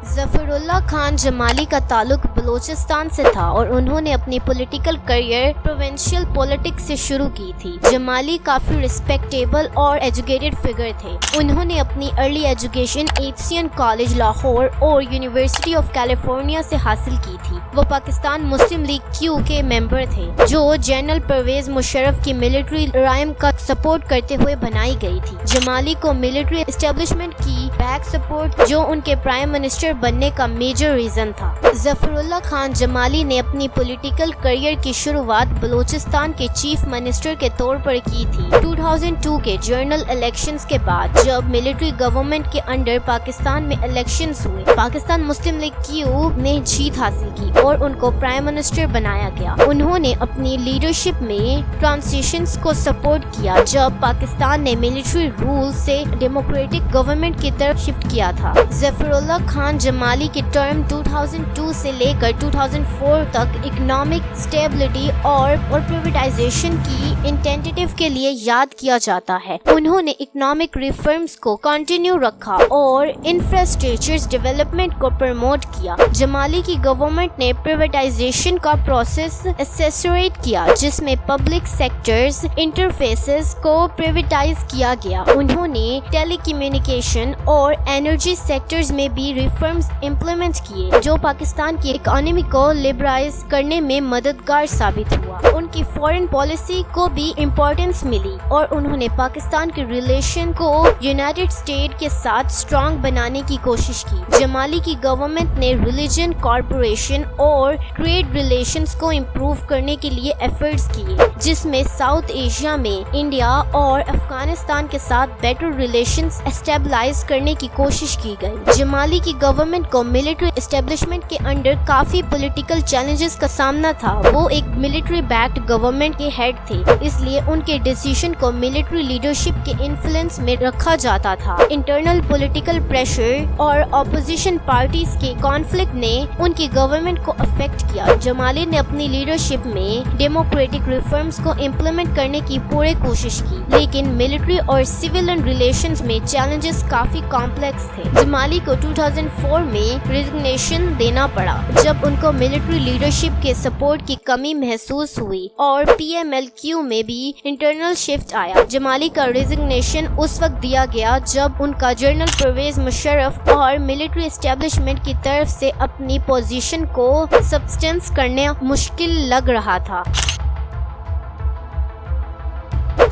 ظفر اللہ خان جمالی کا تعلق بلوچستان سے تھا اور انہوں نے اپنی پولیٹیکل کیریئر پروونشل پولیٹکس سے شروع کی تھی۔ جمالی کافی ریسپیکٹیبل اور ایجوکیٹڈ فگر تھے۔ انہوں نے اپنی early education H college Lahore اور یونیورسٹی آف کیلیفورنیا سے حاصل کی تھی۔ وہ پاکستان مسلم لیگ کیو کے ممبر تھے، جو جنرل پرویز مشرف کی ملٹری رائم کا سپورٹ کرتے ہوئے بنائی گئی تھی۔ جمالی کو ملٹری اسٹیبلشمنٹ کی بیک سپورٹ، جو ان کے پرائم منسٹر بننے کا میجر ریزن تھا۔ ظفر اللہ خان جمالی نے اپنی پولیٹیکل کیریئر کی شروعات بلوچستان کے چیف منسٹر کے طور پر کی تھی۔ 2002 کے جنرل الیکشنز کے بعد جب ملٹری گورنمنٹ کے انڈر پاکستان میں الیکشنز ہوئے، پاکستان مسلم لیگ کیو نے جیت حاصل کی اور ان کو پرائم منسٹر بنایا گیا۔ انہوں نے اپنی لیڈرشپ میں ٹرانزیشنز کو سپورٹ کیا جب پاکستان نے ملٹری رول سے ڈیموکریٹک گورنمنٹ کی طرف شفٹ کیا تھا۔ ظفر اللہ خان جمالی کی ٹرم 2002 سے لے کر 2004 تک اکنامک اسٹیبلٹی اور پرائیویٹائزیشن کی انٹینٹیو کے لیے یاد کیا جاتا ہے۔ انہوں نے اکنامک ریفارمز کو کنٹینیو رکھا اور انفراسٹرکچر ڈیولپمنٹ کو پروموٹ کیا۔ جمالی کی گورنمنٹ نے پرائیویٹائزیشن کا پروسیس ایکسلریٹ کیا، جس میں پبلک سیکٹرز انٹرفیسز کو پرائیویٹائز کیا گیا۔ انہوں نے ٹیلی کمیونیکیشن اور انرجی سیکٹرز میں بھی ریفارمز امپلیمنٹ کیے، جو پاکستان کی اکانومی کو لبرلائز کرنے میں مددگار ثابت ہوا۔ ان کی فارن پالیسی کو بھی امپورٹنس ملی اور انہوں نے پاکستان کے ریلیشن کو یونائٹڈ اسٹیٹ کے ساتھ اسٹرانگ بنانے کی کوشش کی۔ جمالی کی گورنمنٹ نے ریلیجن، کارپوریشن اور ٹریڈ ریلیشنز کو امپروو کرنے کے لیے ایفرٹس کیے، جس میں ساؤتھ ایشیا میں انڈیا اور افغانستان کے ساتھ بیٹر ریلیشنز اسٹیبلائز کرنے کی کوشش کی گئی۔ جمالی کی گورنمنٹ کو ملٹری اسٹیبلشمنٹ کے انڈر کافی پولیٹیکل چیلنجز کا سامنا تھا۔ وہ ایک ملٹری بیکڈ گورنمنٹ کے ہیڈ تھے، اس لیے ان کے ڈیسیژن کو ملٹری لیڈرشپ کے انفلوئنس میں رکھا جاتا تھا۔ انٹرنل پولیٹیکل پریشر اور اپوزیشن پارٹیز کے کانفلکٹ نے ان کی گورنمنٹ کو افیکٹ کیا۔ جمالی نے اپنی لیڈرشپ میں ڈیموکریٹک ریفارمز کو امپلیمنٹ کرنے کی پوری کوشش کی، لیکن ملٹری اور سیویلین ریلیشنز میں چیلنجز کافی کمپلیکس تھے۔ جمالی کو 2004 میں ریزگنیشن دینا پڑا جب ان کو ملٹری لیڈرشپ کے سپورٹ کی کمی محسوس ہوئی اور PMLQ میں بھی انٹرنل شفٹ آیا۔ جمالی کا ریزگنیشن اس وقت دیا گیا جب ان کا جنرل پرویز مشرف اور ملٹری اسٹیبلشمنٹ کی طرف سے اپنی پوزیشن کو سبسٹینس کرنا مشکل لگ رہا تھا۔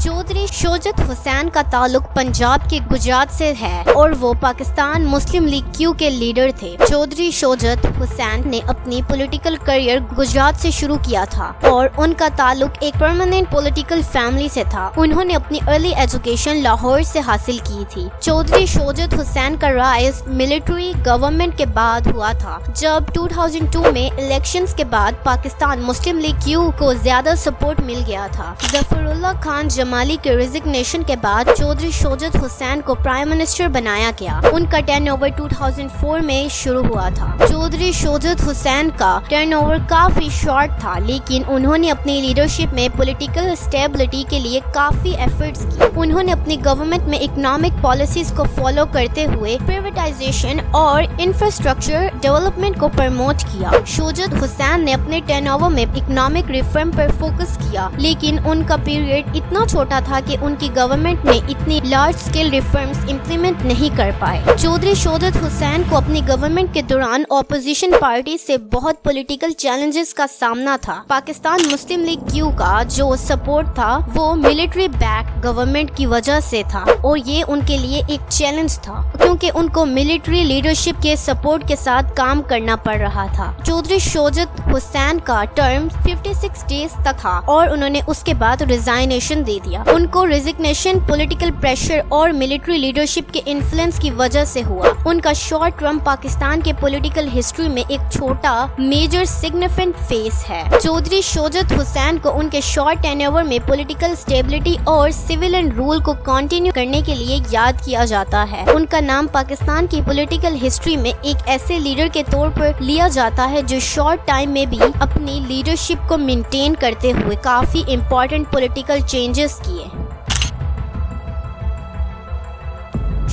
چودھری شوجت حسین کا تعلق پنجاب کے گجرات سے ہے اور وہ پاکستان مسلم لیگ کیو کے لیڈر تھے۔ چودھری شوجت حسین نے اپنی پولیٹیکل کیریئر گجرات سے شروع کیا تھا اور ان کا تعلق ایک پرماننٹ پولیٹیکل فیملی سے تھا۔ انہوں نے اپنی ارلی ایجوکیشن لاہور سے حاصل کی تھی۔ چودھری شوجت حسین کا رائز ملٹری گورنمنٹ کے بعد ہوا تھا، جب 2002 میں الیکشنز کے بعد پاکستان مسلم لیگ کیو کو زیادہ سپورٹ مل گیا تھا۔ ظفر اللہ خان جمالی کے ریزگنیشن کے بعد چودھری شوجت حسین کو پرائم منسٹر بنایا گیا۔ ان کا ٹرن اوور 2004 میں شروع ہوا تھا۔ چودھری شوجت حسین کا ٹرن اوور کافی شارٹ تھا، لیکن انہوں نے اپنی لیڈرشپ میں پولیٹیکل اسٹیبلٹی کے لیے کافی ایفرٹس کی۔ انہوں نے اپنی گورنمنٹ میں اکنامک پالیسیز کو فالو کرتے ہوئے پرائیویٹائزیشن اور انفراسٹرکچر ڈیولپمنٹ کو پروموٹ کیا۔ شوجت حسین نے اپنے ٹرن اوور میں اکنامک ریفارم پر فوکس کیا، لیکن ان کا پیریڈ اتنا چھوٹا تھا کہ ان کی گورنمنٹ نے اتنی لارج اسکیل ریفارمز امپلیمنٹ نہیں کر پائے۔ چودھری شوجت حسین کو اپنی گورنمنٹ کے دوران اپوزیشن پارٹی سے بہت پولیٹیکل چیلنجز کا سامنا تھا۔ پاکستان مسلم لیگ کیو کا جو سپورٹ تھا وہ ملٹری بیک گورنمنٹ کی وجہ سے تھا اور یہ ان کے لیے ایک چیلنج تھا کیونکہ ان کو ملٹری لیڈرشپ کے سپورٹ کے ساتھ کام کرنا پڑ رہا تھا۔ چودھری شوجت حسین کا ٹرم 56 ڈیز تک تھا اور انہوں نے اس کے بعد ریزائنیشن دے دی۔ دیا۔ ان کو ریزگنیشن پولیٹیکل پریشر اور ملٹری لیڈرشپ کے انفلوئنس کی وجہ سے ہوا۔ ان کا شارٹ ٹرم پاکستان کے پولیٹیکل ہسٹری میں ایک چھوٹا میجر سگنیفیکنٹ فیس ہے۔ چودھری شوجت حسین کو ان کے شارٹ ٹینیور میں پولیٹیکل اسٹیبلٹی اور سویلین رول کو کنٹینیو کرنے کے لیے یاد کیا جاتا ہے۔ ان کا نام پاکستان کی پولیٹیکل ہسٹری میں ایک ایسے لیڈر کے طور پر لیا جاتا ہے جو شارٹ ٹائم میں بھی اپنی لیڈرشپ کو مینٹین کرتے ہوئے کافی امپورٹنٹ پولیٹیکل چینجز کیے۔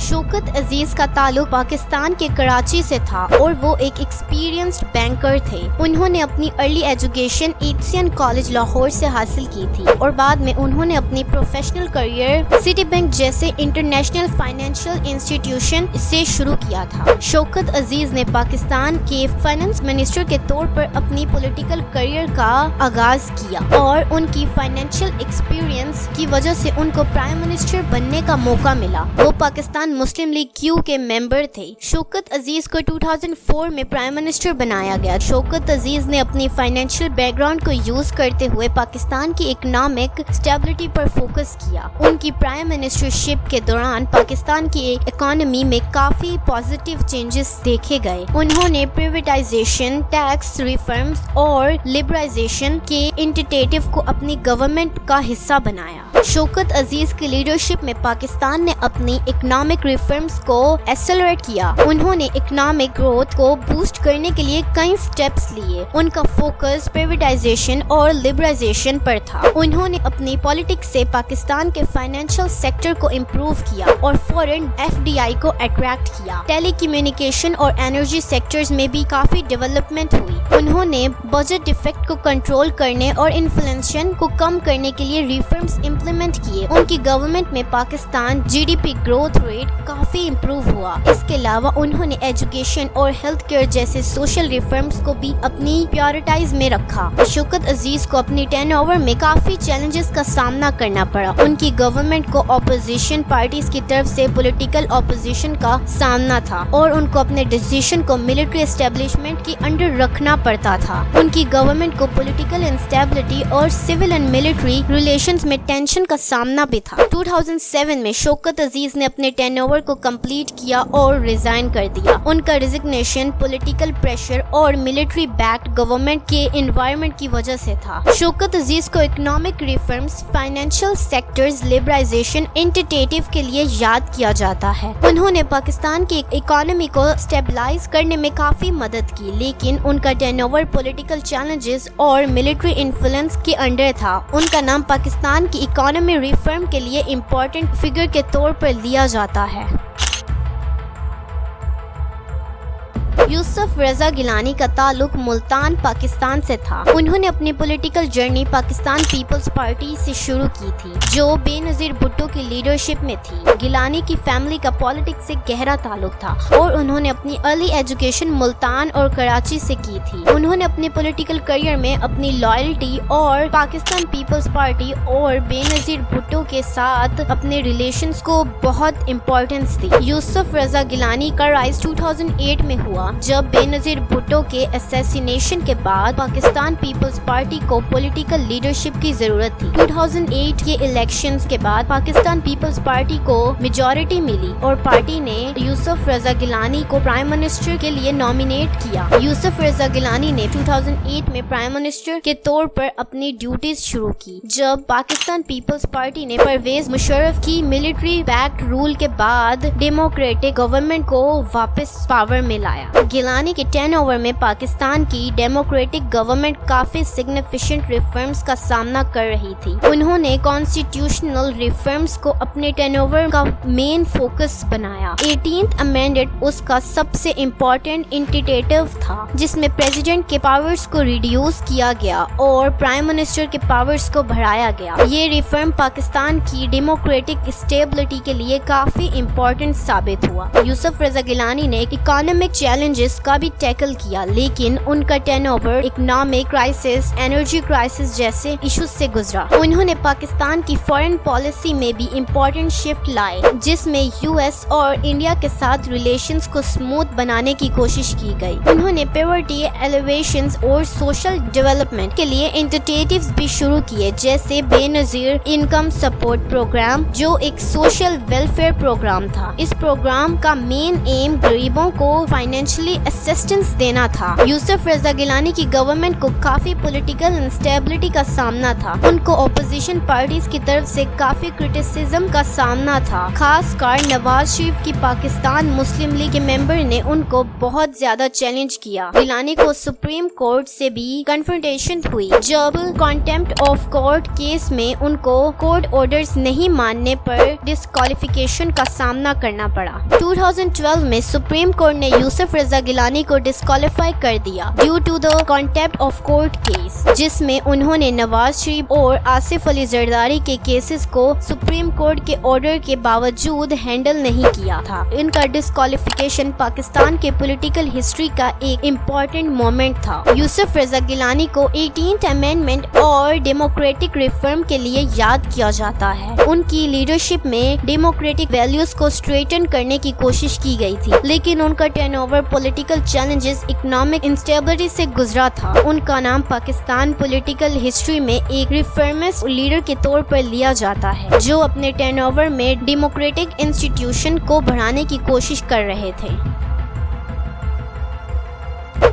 شوکت عزیز کا تعلق پاکستان کے کراچی سے تھا اور وہ ایک ایکسپیرینسڈ بینکر تھے۔ انہوں نے اپنی ارلی ایجوکیشن ایچین کالج لاہور سے حاصل کی تھی اور بعد میں انہوں نے اپنی پروفیشنل کریئر سٹی بینک جیسے انٹرنیشنل فائنینشیل انسٹیٹیوشن سے شروع کیا تھا۔ شوکت عزیز نے پاکستان کے فائنانس منسٹر کے طور پر اپنی پولیٹیکل کریئر کا آغاز کیا اور ان کی فائنینشیل ایکسپیرینس کی وجہ سے ان کو پرائم منسٹر بننے کا موقع ملا۔ وہ پاکستان مسلم لیگ کیو کے ممبر تھے۔ شوکت عزیز کو 2004 میں پرائم منسٹر بنایا گیا۔ شوکت عزیز نے اپنی فائنینشیل بیک گراؤنڈ کو یوز کرتے ہوئے پاکستان کی اکنامک اسٹیبلٹی پر فوکس کیا۔ ان کی پرائم منسٹرشپ کے دوران پاکستان کی اکانومی میں کافی پازیٹیو چینجز دیکھے گئے۔ انہوں نے پرائیویٹائزیشن، ٹیکس ریفارمز اور لبرلائزیشن کے انیشیٹیو کو اپنی گورنمنٹ کا حصہ بنایا۔ شوکت عزیز کی لیڈرشپ میں پاکستان نے اپنی اکنامک ریفارمز کو ایکسلریٹ کیا۔ انہوں نے اکنامک گروتھ کو بوسٹ کرنے کے لیے کئی سٹیپس لیے۔ ان کا فوکس پرائیویٹائزیشن اور لبرلائزیشن پر تھا۔ انہوں نے اپنی پالیٹکس سے پاکستان کے فائنینشیل سیکٹر کو امپروو کیا اور فورن FDI کو اٹریکٹ کیا۔ ٹیلی کمیونیکیشن اور انرجی سیکٹرز میں بھی کافی ڈیولپمنٹ ہوئی۔ انہوں نے بجٹ ڈیفیکٹ کو کنٹرول کرنے اور انفلیشن کو کم کرنے کے لیے ریفارمز امپلیمنٹ کیے۔ ان کی گورنمنٹ میں پاکستان GDP گروتھ ریٹ کافی امپروو ہوا۔ اس کے علاوہ انہوں نے ایجوکیشن اور ہیلتھ کیئر جیسے سوشل ریفارمز کو بھی اپنی پرائورٹیز میں رکھا۔ شوکت عزیز کو اپنی ٹین اوور میں کافی چیلنجز کا سامنا کرنا پڑا۔ ان کی گورنمنٹ کو اپوزیشن پارٹیز کی طرف سے پولیٹیکل اپوزیشن کا سامنا تھا اور ان کو اپنے ڈیسیژن کو ملٹری اسٹیبلشمنٹ کے انڈر رکھنا پڑتا تھا۔ ان کی گورنمنٹ کو پولیٹیکل انسٹیبلٹی اور سول اینڈ ملٹری ریلیشنز میں ٹینشن کا سامنا بھی تھا۔ 2007 میں شوکت عزیز نے اپنے ٹین اوور کو کمپلیٹ کیا اور ریزائن کر دیا۔ ان کا ریزگنیشن پولیٹیکل پریشر اور ملٹری بیکڈ گورنمنٹ کے انوائرمنٹ کی وجہ سے تھا۔ شوکت عزیز کو economic reforms, financial sectors liberalization initiative کے لیے یاد کیا جاتا ہے۔ انہوں نے پاکستان کی اکانومی کو اسٹیبلائز کرنے میں کافی مدد کی، لیکن ان کا ٹین اوور پولیٹیکل چیلنجز اور ملٹری انفلوئنس کے انڈر تھا۔ ان کا نام پاکستان کی اکانومی ریفارم کے لیے امپورٹنٹ فگر کے طور پر لیا جاتا ہے۔ یوسف رضا گیلانی کا تعلق ملتان پاکستان سے تھا۔ انہوں نے اپنی پولیٹیکل جرنی پاکستان پیپلز پارٹی سے شروع کی تھی جو بے نظیر بھٹو کی لیڈرشپ میں تھی۔ گیلانی کی فیملی کا پالیٹکس سے گہرا تعلق تھا اور انہوں نے اپنی ارلی ایجوکیشن ملتان اور کراچی سے کی تھی۔ انہوں نے اپنے پولیٹیکل کریئر میں اپنی لائلٹی اور پاکستان پیپلز پارٹی اور بے نظیر بھٹو کے ساتھ اپنے ریلیشنز کو بہت امپورٹنس دی۔ یوسف رضا گیلانی کا رائز 2008 میں ہوا جب بے نظیر بھٹو کے اسیسینیشن کے بعد پاکستان پیپلز پارٹی کو پولیٹیکل لیڈرشپ کی ضرورت تھی۔ 2008 کے الیکشنز کے بعد پاکستان پیپلز پارٹی کو میجورٹی ملی اور پارٹی نے یوسف رضا گیلانی کو پرائم منسٹر کے لیے نامینیٹ کیا۔ یوسف رضا گیلانی نے 2008 میں پرائم منسٹر کے طور پر اپنی ڈیوٹیز شروع کی جب پاکستان پیپلز پارٹی نے پرویز مشرف کی ملٹری بیکڈ رول کے بعد ڈیموکریٹک گورنمنٹ کو واپس پاور میں لایا۔ گیلانی کے ٹین اوور میں پاکستان کی ڈیموکریٹک گورنمنٹ کافی سگنیفیکنٹ ریفارمز کا سامنا کر رہی تھی۔ انہوں نے کانسٹیٹیوشنل ریفارمز کو اپنے ٹین اوور کا مین فوکس بنایا۔ 18th امینڈمنٹ اس کا سب سے امپورٹنٹ انیشیٹیو تھا جس میں پریزیڈنٹ کے پاورز کو ریڈیوس کیا گیا اور پرائم منسٹر کے پاورز کو بڑھایا گیا۔ یہ ریفارم پاکستان کی ڈیموکریٹک اسٹیبلٹی کے لیے کافی امپورٹنٹ ثابت ہوا۔ یوسف رضا گیلانی نے اکنامک چیلنج چیلنجز کا بھی ٹیکل کیا، لیکن ان کا turn over economic crisis, energy crisis جیسے ایشوز سے گزرا۔ انہوں نے پاکستان کی فارن پالیسی میں بھی امپورٹنٹ شفٹ لائے، جس میں یو ایس اور انڈیا کے ساتھ ریلیشنز کو اسموتھ بنانے کی کوشش کی گئی۔ انہوں نے پیورٹی ایلیویشنز اور سوشل ڈیولپمنٹ کے لیے انیشیٹیوز بھی شروع کیے، جیسے بے نظیر انکم سپورٹ پروگرام، جو ایک سوشل ویلفیئر پروگرام تھا۔ اس پروگرام کا مین ایم غریبوں کو فائنینشلی اسسٹنس دینا تھا۔ یوسف رضا گیلانی کی گورنمنٹ کو کافی پولیٹیکل انسٹیبلٹی کا سامنا تھا۔ ان کو اپوزیشن پارٹیز کی طرف سے کافی کرٹیسزم کا سامنا تھا، خاص کر نواز شریف کی پاکستان مسلم لیگ کے ممبر نے ان کو بہت زیادہ چیلنج کیا۔ گیلانی کو سپریم کورٹ سے بھی کنفرنٹیشن ہوئی، جب کنٹیمپٹ آف کورٹ کیس میں ان کو کورٹ آرڈرز نہیں ماننے پر ڈسکوالیفیکیشن کا سامنا کرنا پڑا۔ 2012 میں سپریم کورٹ نے یوسف رضا گیلانی کو ڈسکوالیفائی کر دیا due to the contempt of court case, جس میں انہوں نے نواز شریف اور آصف علی زرداری کے کیسز کو سپریم کورٹ کے آرڈر کے باوجود ہینڈل نہیں کیا تھا۔ ان کا ڈسکوالیفیکیشن پاکستان کے پولیٹیکل ہسٹری کا ایک امپورٹنٹ مومنٹ تھا۔ یوسف رضا گیلانی کو 18th امینڈمنٹ اور ڈیموکریٹک ریفارم کے لیے یاد کیا جاتا ہے۔ ان کی لیڈرشپ میں ڈیموکریٹک ویلیوز کو اسٹریٹن کرنے کی کوشش کی گئی تھی، لیکن ان کا turn over political challenges, economic instability سے گزرا تھا۔ ان کا نام پاکستان پولیٹیکل ہسٹری میں ایک ریفارمسٹ لیڈر کے طور پر لیا جاتا ہے، جو اپنے ٹرن اوور میں ڈیموکریٹک انسٹیٹیوشن کو بڑھانے کی کوشش کر رہے تھے۔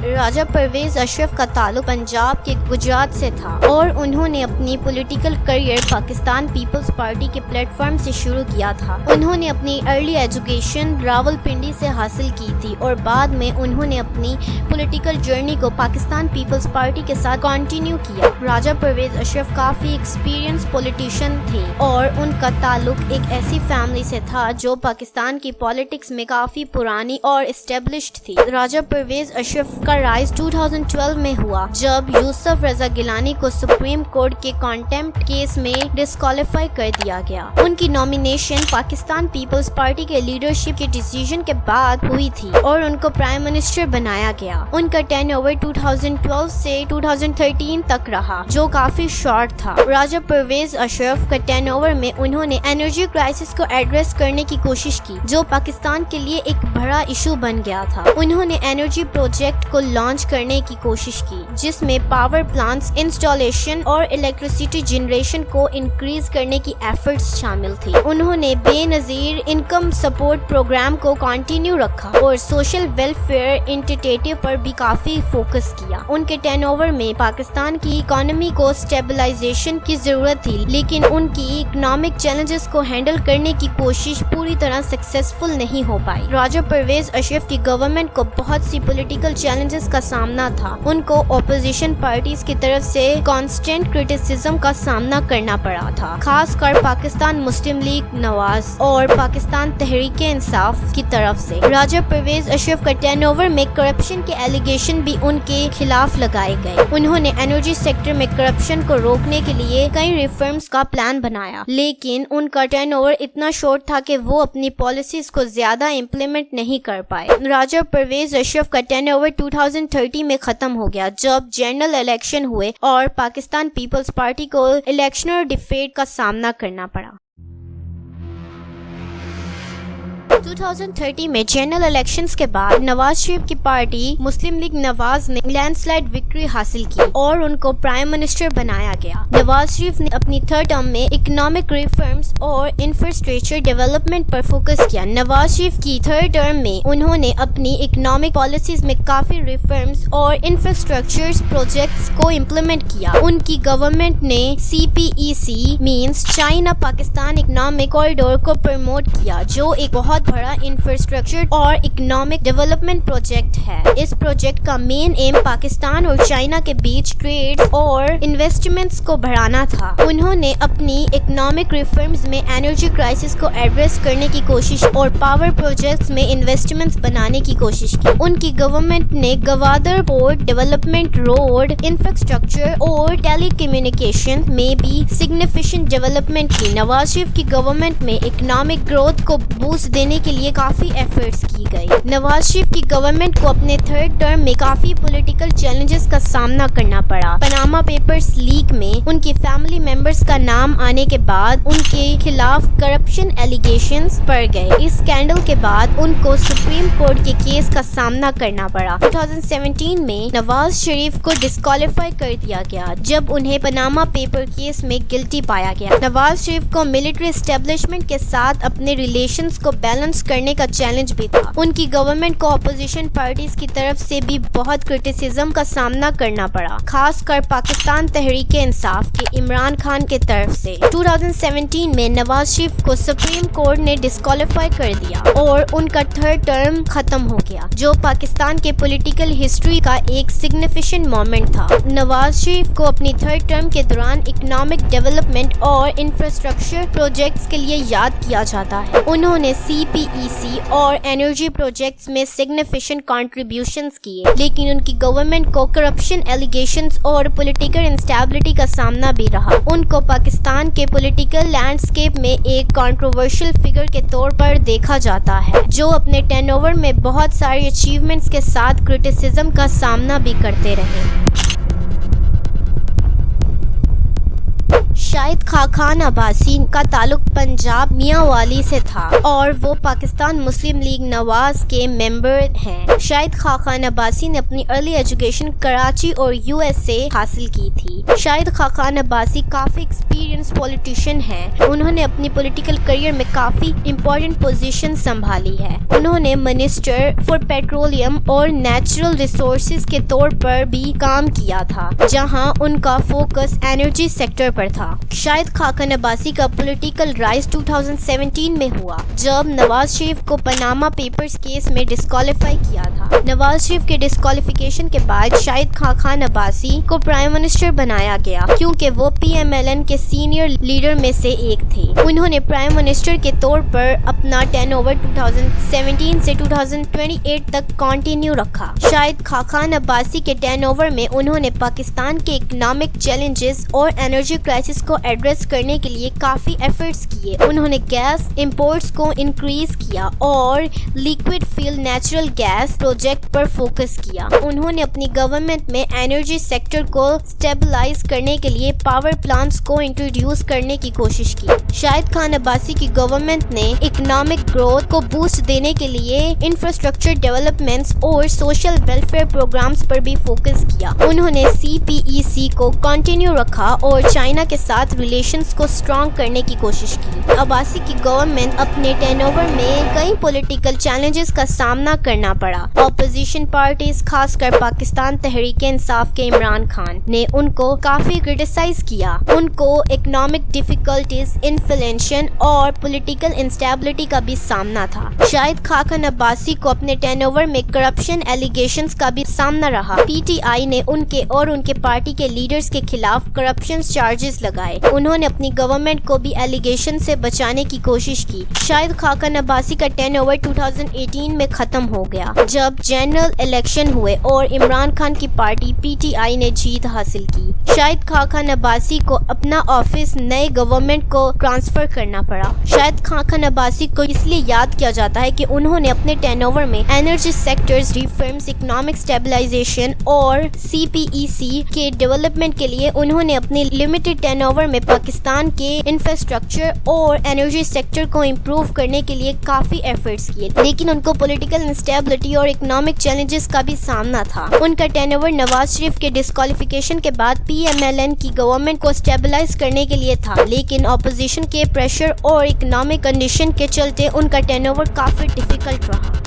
راجہ پرویز اشرف کا تعلق پنجاب کے گجرات سے تھا، اور انہوں نے اپنی پولیٹیکل کریئر پاکستان پیپلز پارٹی کے پلیٹ فارم سے شروع کیا تھا۔ انہوں نے اپنی ارلی ایجوکیشن راولپنڈی سے حاصل کی تھی، اور بعد میں انہوں نے اپنی پولیٹیکل جرنی کو پاکستان پیپلز پارٹی کے ساتھ کنٹینیو کیا۔ راجہ پرویز اشرف کافی ایکسپیرینس پولیٹیشین تھے، اور ان کا تعلق ایک ایسی فیملی سے تھا جو پاکستان کی پالیٹکس میں کافی پرانی اور اسٹیبلشڈ تھی۔ راجہ پرویز اشرف کا رائز 2012 میں ہوا، جب یوسف رضا گیلانی کو سپریم کورٹ کے کنٹیمپٹ کیس میں ڈسکوالیفائی کر دیا گیا۔ ان کی نامینیشن پاکستان پیپلز پارٹی کے لیڈرشپ کے ڈیسیژن کے بعد ہوئی تھی، اور ان کو پرائم منسٹر بنایا گیا۔ ان کا ٹرن اوور 2012 سے 2013 تک رہا، جو کافی شارٹ تھا۔ راجہ پرویز اشرف کا ٹرن اوور میں انہوں نے انرجی کرائسس کو ایڈریس کرنے کی کوشش کی، جو پاکستان کے لیے ایک بڑا ایشو بن گیا تھا۔ انہوں نے انرجی پروجیکٹ کو لانچ کرنے کی کوشش کی، جس میں پاور پلانٹس انسٹالیشن اور الیکٹریسٹی جنریشن کو انکریز کرنے کی ایفرٹس شامل تھی۔ انہوں نے بے نظیر انکم سپورٹ پروگرام کو کنٹینیو رکھا، اور سوشل ویلفیئر انیشیٹیو پر بھی کافی فوکس کیا۔ ان کے ٹرن اوور میں پاکستان کی اکانومی کو اسٹیبلائزیشن کی ضرورت تھی، لیکن ان کی اکنامک چیلنجز کو ہینڈل کرنے کی کوشش پوری طرح سکسیسفل نہیں ہو پائی۔ راجہ پرویز اشرف کی گورنمنٹ کو بہت سی پولیٹیکل چیلنجز کا سامنا تھا۔ ان کو اپوزیشن پارٹیز کی طرف سے کانسٹنٹ کرٹیسزم کا سامنا کرنا پڑا تھا، خاص کر پاکستان مسلم لیگ نواز اور پاکستان تحریک انصاف کی طرف سے۔ راجہ پرویز اشرف کا ٹرن اوور میں کرپشن کے ایلیگیشن بھی ان کے خلاف لگائے گئے۔ انہوں نے انرجی سیکٹر میں کرپشن کو روکنے کے لیے کئی ریفارمز کا پلان بنایا، لیکن ان کا ٹرن اوور اتنا شارٹ تھا کہ وہ اپنی پالیسیز کو زیادہ امپلیمنٹ نہیں کر پائے۔ راجہ پرویز اشرف کا ٹرن اوور 2030 میں ختم ہو گیا، جب جنرل الیکشن ہوئے اور پاکستان پیپلز پارٹی کو الیکشنل ڈیفیٹ کا سامنا کرنا پڑا۔ 2030 میں جنرل الیکشنز کے بعد نواز شریف کی پارٹی مسلم لیگ نواز نے لینڈ سلائڈ وکٹری حاصل کی، اور ان کو پرائم منسٹر بنایا گیا۔ نواز شریف نے اپنی تھرڈ ٹرم میں اکنامک ریفارمز اور انفراسٹرکچر ڈیولپمنٹ پر فوکس کیا۔ نواز شریف کی تھرڈ ٹرم میں انہوں نے اپنی اکنامک پالیسیز میں کافی ریفارمز اور انفراسٹرکچر پروجیکٹس کو امپلیمنٹ کیا۔ ان کی گورنمنٹ نے CPEC means China Pakistan economic corridor کو پروموٹ کیا، جو ایک بہت بڑا انفراسٹرکچر اور اکنامک ڈیولپمنٹ پروجیکٹ ہے۔ اس پروجیکٹ کا مین ایم پاکستان اور چائنا کے بیچ ٹریڈ اور انویسٹمنٹس کو بڑھانا تھا۔ انہوں نے اپنی اکنامک ریفارمز میں انرجی کرائسس کو ایڈریس کرنے کی کوشش اور پاور پروجیکٹس میں انویسٹمنٹس بنانے کی کوشش کی۔ ان کی گورنمنٹ نے Gwadar port development, road infrastructure اور ٹیلی کمیونیکیشن میں بھی سگنیفیکنٹ ڈیولپمنٹ کی۔ نواز شریف کی گورنمنٹ میں اکنامک گروتھ کو بوسٹ دینے لانے کے لیے کافی ایفرٹس کی گئی۔ نواز شریف کی گورنمنٹ کو اپنے تھرڈ ٹرم میں کافی پولیٹیکل چیلنجز کا سامنا کرنا پڑا۔ پاناما پیپرز لیک میں ان کی فیملی ممبرز کا نام آنے کے بعد ان کے خلاف کرپشن ایلیگیشنز پڑ گئے۔ اس اسکینڈل کے بعد ان کو سپریم کورٹ کے کیس کا سامنا کرنا پڑا۔ 2017 میں نواز شریف کو ڈسکوالیفائی کر دیا گیا جب انہیں پاناما پیپر کیس میں گلٹی پایا گیا۔ نواز شریف کو ملٹری اسٹیبلشمنٹ کے ساتھ اپنے ریلیشنز کو بیلنس کرنے کا چیلنج بھی تھا۔ ان کی گورنمنٹ کو اپوزیشن پارٹیز کی طرف سے بھی بہت کرٹیسزم کا سامنا کرنا پڑا، خاص کر پاکستان تحریک انصاف کے عمران خان کی طرف سے۔ 2017 میں نواز شریف کو سپریم کورٹ نے ڈسکوالیفائی کر دیا اور ان کا تھرڈ ٹرم ختم ہو گیا، جو پاکستان کے پولیٹیکل ہسٹری کا ایک سگنیفیکنٹ مومنٹ تھا۔ نواز شریف کو اپنی تھرڈ ٹرم کے دوران اکنامک ڈیولپمنٹ اور انفراسٹرکچر پروجیکٹس کے لیے یاد کیا جاتا ہے۔ انہوں نے CPEC اور انرجی پروجیکٹس میں سگنیفیکنٹ کنٹریبیوشنز کیے، لیکن ان کی گورنمنٹ کو کرپشن ایلیگیشنز اور پولیٹیکل انسٹیبلٹی کا سامنا بھی رہا۔ ان کو پاکستان کے پولیٹیکل لینڈسکیپ میں ایک کنٹروورشل فگر کے طور پر دیکھا جاتا ہے، جو اپنے ٹرن اوور میں بہت ساری اچیومنٹس کے ساتھ کرٹیسزم کا سامنا بھی کرتے رہے۔ شاہد خاقان عباسی کا تعلق پنجاب میاں والی سے تھا اور وہ پاکستان مسلم لیگ نواز کے ممبر ہیں۔ شاہد خاقان عباسی نے اپنی ارلی ایجوکیشن کراچی اور USA حاصل کی تھی۔ شاہد خاقان عباسی کافی ایکسپیرینس پولیٹیشین ہیں۔ انہوں نے اپنی پولیٹیکل کریئر میں کافی امپورٹنٹ پوزیشن سنبھالی ہے۔ انہوں نے منسٹر فار پیٹرولیم اور نیچرل ریسورسز کے طور پر بھی کام کیا تھا، جہاں ان کا فوکس انرجی سیکٹر پر تھا۔ شاہد خاقان عباسی کا پولیٹیکل رائز 2017 میں ہوا، جب نواز شریف کو پاناما پیپرز کیس میں ڈسکوالیفائی کیا تھا۔ نواز شریف کے ڈسکوالیفیکیشن کے بعد شاہد خاقان عباسی کو پرائم منسٹر بنایا گیا، کیونکہ وہ PMLN کے سینئر لیڈر میں سے ایک تھے۔ انہوں نے پرائم منسٹر کے طور پر اپنا ٹرن اوور 2017 سے 2028 تک کنٹینیو رکھا۔ شاہد خاقان عباسی کے ٹرن اوور میں انہوں نے پاکستان کے اکنامک چیلنجز اور انرجی کرائسس کو ایڈریس کرنے کے لیے کافی ایفرٹس کیے۔ انہوں نے گیس امپورٹس کو انکریز کیا اور liquefied natural gas project پر فوکس کیا۔ انہوں نے اپنی گورنمنٹ میں انرجی سیکٹر کو سٹیبلائز کرنے کے لیے پاور پلانٹس کو انٹروڈیوس کرنے کی کوشش کی۔ شاہد خان عباسی کی گورنمنٹ نے اکنامک گروتھ کو بوسٹ دینے کے لیے انفراسٹرکچر ڈیولپمنٹس اور سوشل ویلفیئر پروگرامز پر بھی فوکس کیا۔ انہوں نے CPEC کو کنٹینیو رکھا اور چائنا کے ساتھ ریلیشنز کو اسٹرانگ کرنے کی کوشش کی۔ عباسی کی گورنمنٹ اپنے ٹرن اوور میں کئی پولیٹیکل چیلنجز کا سامنا کرنا پڑا۔ اپوزیشن پارٹیز، خاص کر پاکستان تحریک انصاف کے عمران خان نے ان کو کافی کرٹیسائز کیا۔ ان کو اکنامک ڈیفیکلٹیز، انفلیشن اور پولیٹیکل انسٹیبلٹی کا بھی سامنا تھا۔ شاہد خاقان عباسی کو اپنے ٹرن اوور میں کرپشن ایلیگیشنز کا بھی سامنا رہا۔ PTI نے ان کے اور ان کے پارٹی کے لیڈرز کے خلاف کرپشن چارجز لگائے۔ انہوں نے اپنی گورنمنٹ کو بھی ایلیگیشن سے بچانے کی کوشش کی۔ شاہد خاقان عباسی کا ٹرن اوور 2018 میں ختم ہو گیا، جب جنرل الیکشن ہوئے اور عمران خان کی پارٹی PTI نے جیت حاصل کی۔ شاہد خاقان عباسی کو اپنا آفس نئے گورنمنٹ کو ٹرانسفر کرنا پڑا۔ شاہد خاقان عباسی کو اس لیے یاد کیا جاتا ہے کہ انہوں نے اپنے ٹرن اوور میں energy sectors reforms, economic stabilisation اور CPEC کے ڈیولپمنٹ کے لیے انہوں نے اپنی لمیٹڈ ٹرن اوور میں پاکستان کے انفراسٹرکچر اور انرجی سیکٹر کو امپروو کرنے کے لیے کافی ایفرٹس کیے، لیکن ان کو پولیٹیکل انسٹیبلٹی اور اکنامک چیلنجز کا بھی سامنا تھا۔ ان کا ٹرن اوور نواز شریف کے ڈسکوالیفیکیشن کے بعد PMLN کی گورنمنٹ کو اسٹیبلائز کرنے کے لیے تھا، لیکن اپوزیشن کے پریشر اور اکنامک کنڈیشن کے چلتے ان کا ٹرن اوور کافی ڈیفیکلٹ رہا۔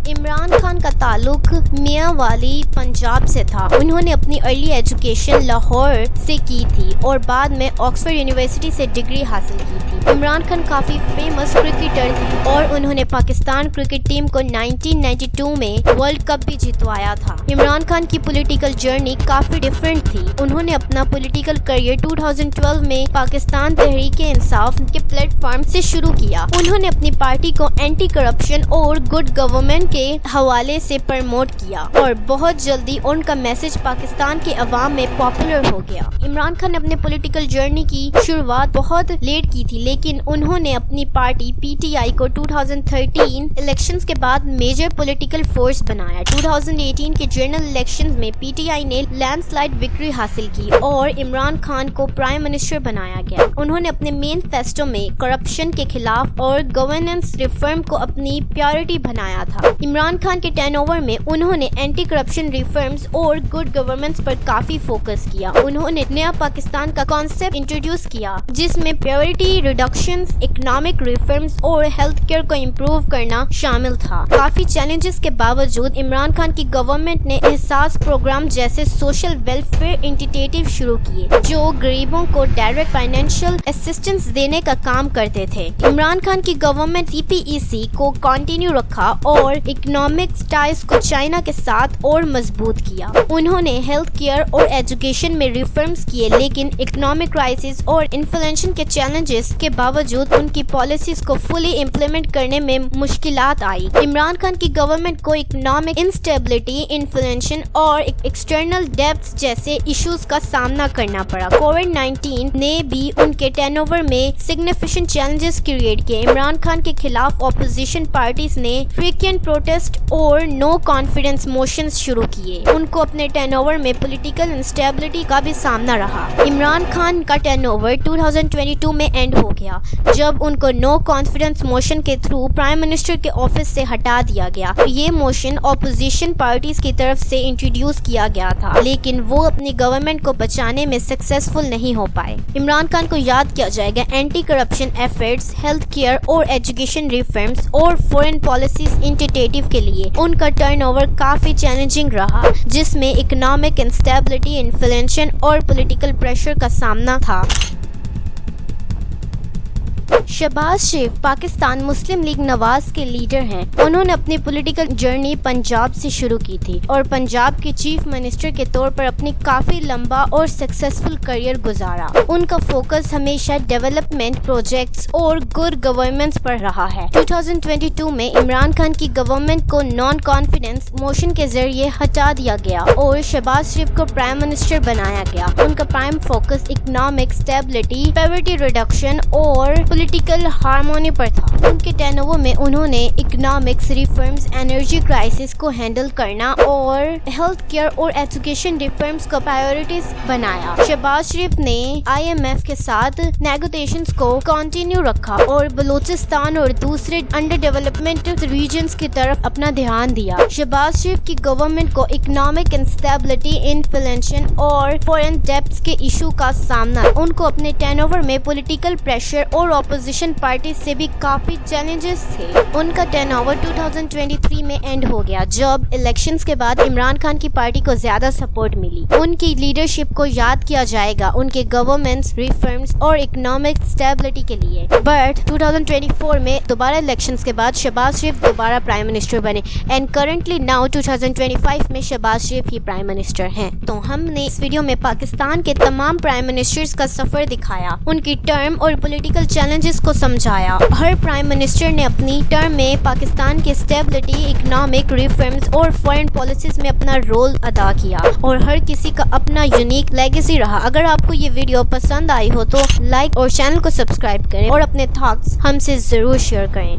عمران خان کا تعلق میاں والی پنجاب سے تھا۔ انہوں نے اپنی ارلی ایجوکیشن لاہور سے کی تھی اور بعد میں آکسفورڈ یونیورسٹی سے ڈگری حاصل کی تھی۔ عمران خان کافی فیمس کرکٹر تھے اور انہوں نے پاکستان کرکٹ ٹیم کو 1992 میں ورلڈ کپ بھی جتوایا تھا۔ عمران خان کی پولیٹیکل جرنی کافی ڈیفرنٹ تھی۔ انہوں نے اپنا پولیٹیکل کریئر 2012 میں پاکستان تحریک انصاف کے پلیٹ فارم سے شروع کیا۔ انہوں نے اپنی پارٹی کو اینٹی کرپشن اور گڈ گورنمنٹ کے حوالے حوالے سے پروموٹ کیا اور بہت جلدی ان کا میسج پاکستان کے عوام میں پاپولر ہو گیا۔ عمران خان نے اپنے پولیٹیکل جرنی کی شروعات بہت لیٹ کی تھی، لیکن انہوں نے اپنی پارٹی پی ٹی آئی کو 2013 الیکشنز کے بعد میجر پولیٹیکل فورس بنایا۔ 2018 کے جنرل الیکشنز میں پی ٹی آئی نے لینڈ سلائڈ وکٹری حاصل کی اور عمران خان کو پرائم منسٹر بنایا گیا۔ انہوں نے اپنے مینیفیسٹو میں کرپشن کے خلاف اور گورننس ریفارم کو اپنی پریورٹی بنایا تھا۔ عمران خان کے ٹرن اوور میں انہوں نے اینٹی کرپشن ریفارمز اور گڈ گورننس پر کافی فوکس کیا۔ انہوں نے نیا پاکستان کا کانسیپٹ انٹروڈیوس کیا جس میں پیورٹی ریڈکشنز، اکنامک ریفارمز اور ہیلتھ کیئر کو امپروو کرنا شامل تھا۔ کافی چیلنجز کے باوجود عمران خان کی گورنمنٹ نے احساس پروگرام جیسے سوشل ویلفیئر انیشیٹو شروع کیے جو غریبوں کو ڈائریکٹ فائنینشیل اسسٹنس دینے کا کام کرتے تھے۔ عمران خان کی گورنمنٹ سی پی ای سی کو کنٹینیو رکھا اور اکنامک ٹائز کو چائنا کے ساتھ اور مضبوط کیا۔ انہوں نے ہیلتھ کیئر اور ایجوکیشن میں ریفارمز کیے، لیکن اکنامک کرائسس اور انفلیشن کے چیلنجز کے باوجود ان کی پالیسیز کو فلی امپلیمنٹ کرنے میں مشکلات آئی۔ عمران خان کی گورنمنٹ کو اکنامک انسٹیبلٹی، انفلیشن اور ایکسٹرنل ڈیبٹس جیسے ایشوز کا سامنا کرنا پڑا۔ کووڈ-19 نے بھی ان کے ٹرن اوور میں سگنیفیکنٹ چیلنجز کریٹ کیے۔ عمران خان کے خلاف اپوزیشن پارٹیز نے فریکوینٹ پروٹیسٹ اور نو کانفیڈنس موشنز شروع کیے۔ ان کو اپنے ٹرن اوور میں پولیٹیکل انسٹیبلٹی کا بھی سامنا رہا۔ عمران خان کا ٹرن اوور 2022 میں اینڈ ہو گیا جب ان کو نو کانفیڈنس موشن کے تھرو پرائم منسٹر کے آفس سے ہٹا دیا گیا۔ یہ موشن اپوزیشن پارٹیز کی طرف سے انٹروڈیوس کیا گیا تھا، لیکن وہ اپنی گورنمنٹ کو بچانے میں سکسیسفل نہیں ہو پائے۔ عمران خان کو یاد کیا جائے گا anti corruption efforts, health care اور ایجوکیشن ریفارمز اور فورن پالیسیز انیشیٹو کے لیے ان کا ٹرن اوور کافی چیلنجنگ رہا، جس میں اکنامک انسٹیبلٹی، انفلیشن اور پولیٹیکل پریشر کا سامنا تھا۔ شہباز شریف پاکستان مسلم لیگ نواز کے لیڈر ہیں۔ انہوں نے اپنی پولیٹیکل جرنی پنجاب سے شروع کی تھی اور پنجاب کے چیف منسٹر کے طور پر اپنی کافی لمبا اور سکسیسفل کیریئر گزارا۔ ان کا فوکس ہمیشہ ڈیولپمنٹ پروجیکٹس اور گڈ گورننس پر رہا ہے۔ 2022 میں عمران خان کی گورنمنٹ کو نان کانفیڈنس موشن کے ذریعے ہٹا دیا گیا اور شہباز شریف کو پرائم منسٹر بنایا گیا۔ ان کا prime focus economic stability, poverty reduction اور پولیٹیکل ہارمونی پر تھا۔ ان کے ٹرن اوور میں انہوں نے اکنامکس ریفارمز، انرجی کرائسس کو ہینڈل کرنا اور ہیلتھ کیئر اور ایجوکیشن ریفارمز کو پرائیورٹیز بنایا۔ شہباز شریف نے IMF کے ساتھ نیگوشیشنز کو کنٹینیو رکھا اور بلوچستان اور دوسرے انڈر ڈیولپمنٹ ریجنز کی طرف اپنا دھیان دیا۔ شہباز شریف کی گورنمنٹ کو اکنامک انسٹیبلٹی، انفلیشن اور فورن ڈیبٹس کے ایشو کا سامنا۔ ان کو اپنے ٹرن اوور میں پولیٹیکل پریشر اور اپوزیشن پارٹی سے بھی کافی چیلنجز تھے۔ ان کا ٹرن اوور 2023 میں اینڈ ہو گیا جب الیکشنز کے بعد عمران خان کی پارٹی کو زیادہ سپورٹ ملی۔ ان کی لیڈرشپ کو یاد کیا جائے گا ان کے گورننس، ریفارمز اور اکنامک اسٹیبلٹی کے لیے۔ بٹ 2024 میں دوبارہ الیکشنز کے بعد شہباز شریف دوبارہ پرائم منسٹر بنے اینڈ کرنٹلی ناؤ 2025 میں شہباز شریف ہی پرائم منسٹر ہیں۔ تو ہم نے اس ویڈیو میں پاکستان کے تمام پرائم منسٹرز کا سفر دکھایا، ان کی ٹرم اور پولیٹیکل چیلنجز کو سمجھایا۔ ہر پرائم منسٹر نے اپنی ٹرم میں پاکستان کی اسٹیبلٹی، اکنامک ریفارمز اور فورن پالیسیز میں اپنا رول ادا کیا اور ہر کسی کا اپنا یونیک لیگیسی رہا۔ اگر آپ کو یہ ویڈیو پسند آئی ہو تو لائک اور چینل کو سبسکرائب کریں اور اپنے تھاٹس ہم سے ضرور شیئر کریں۔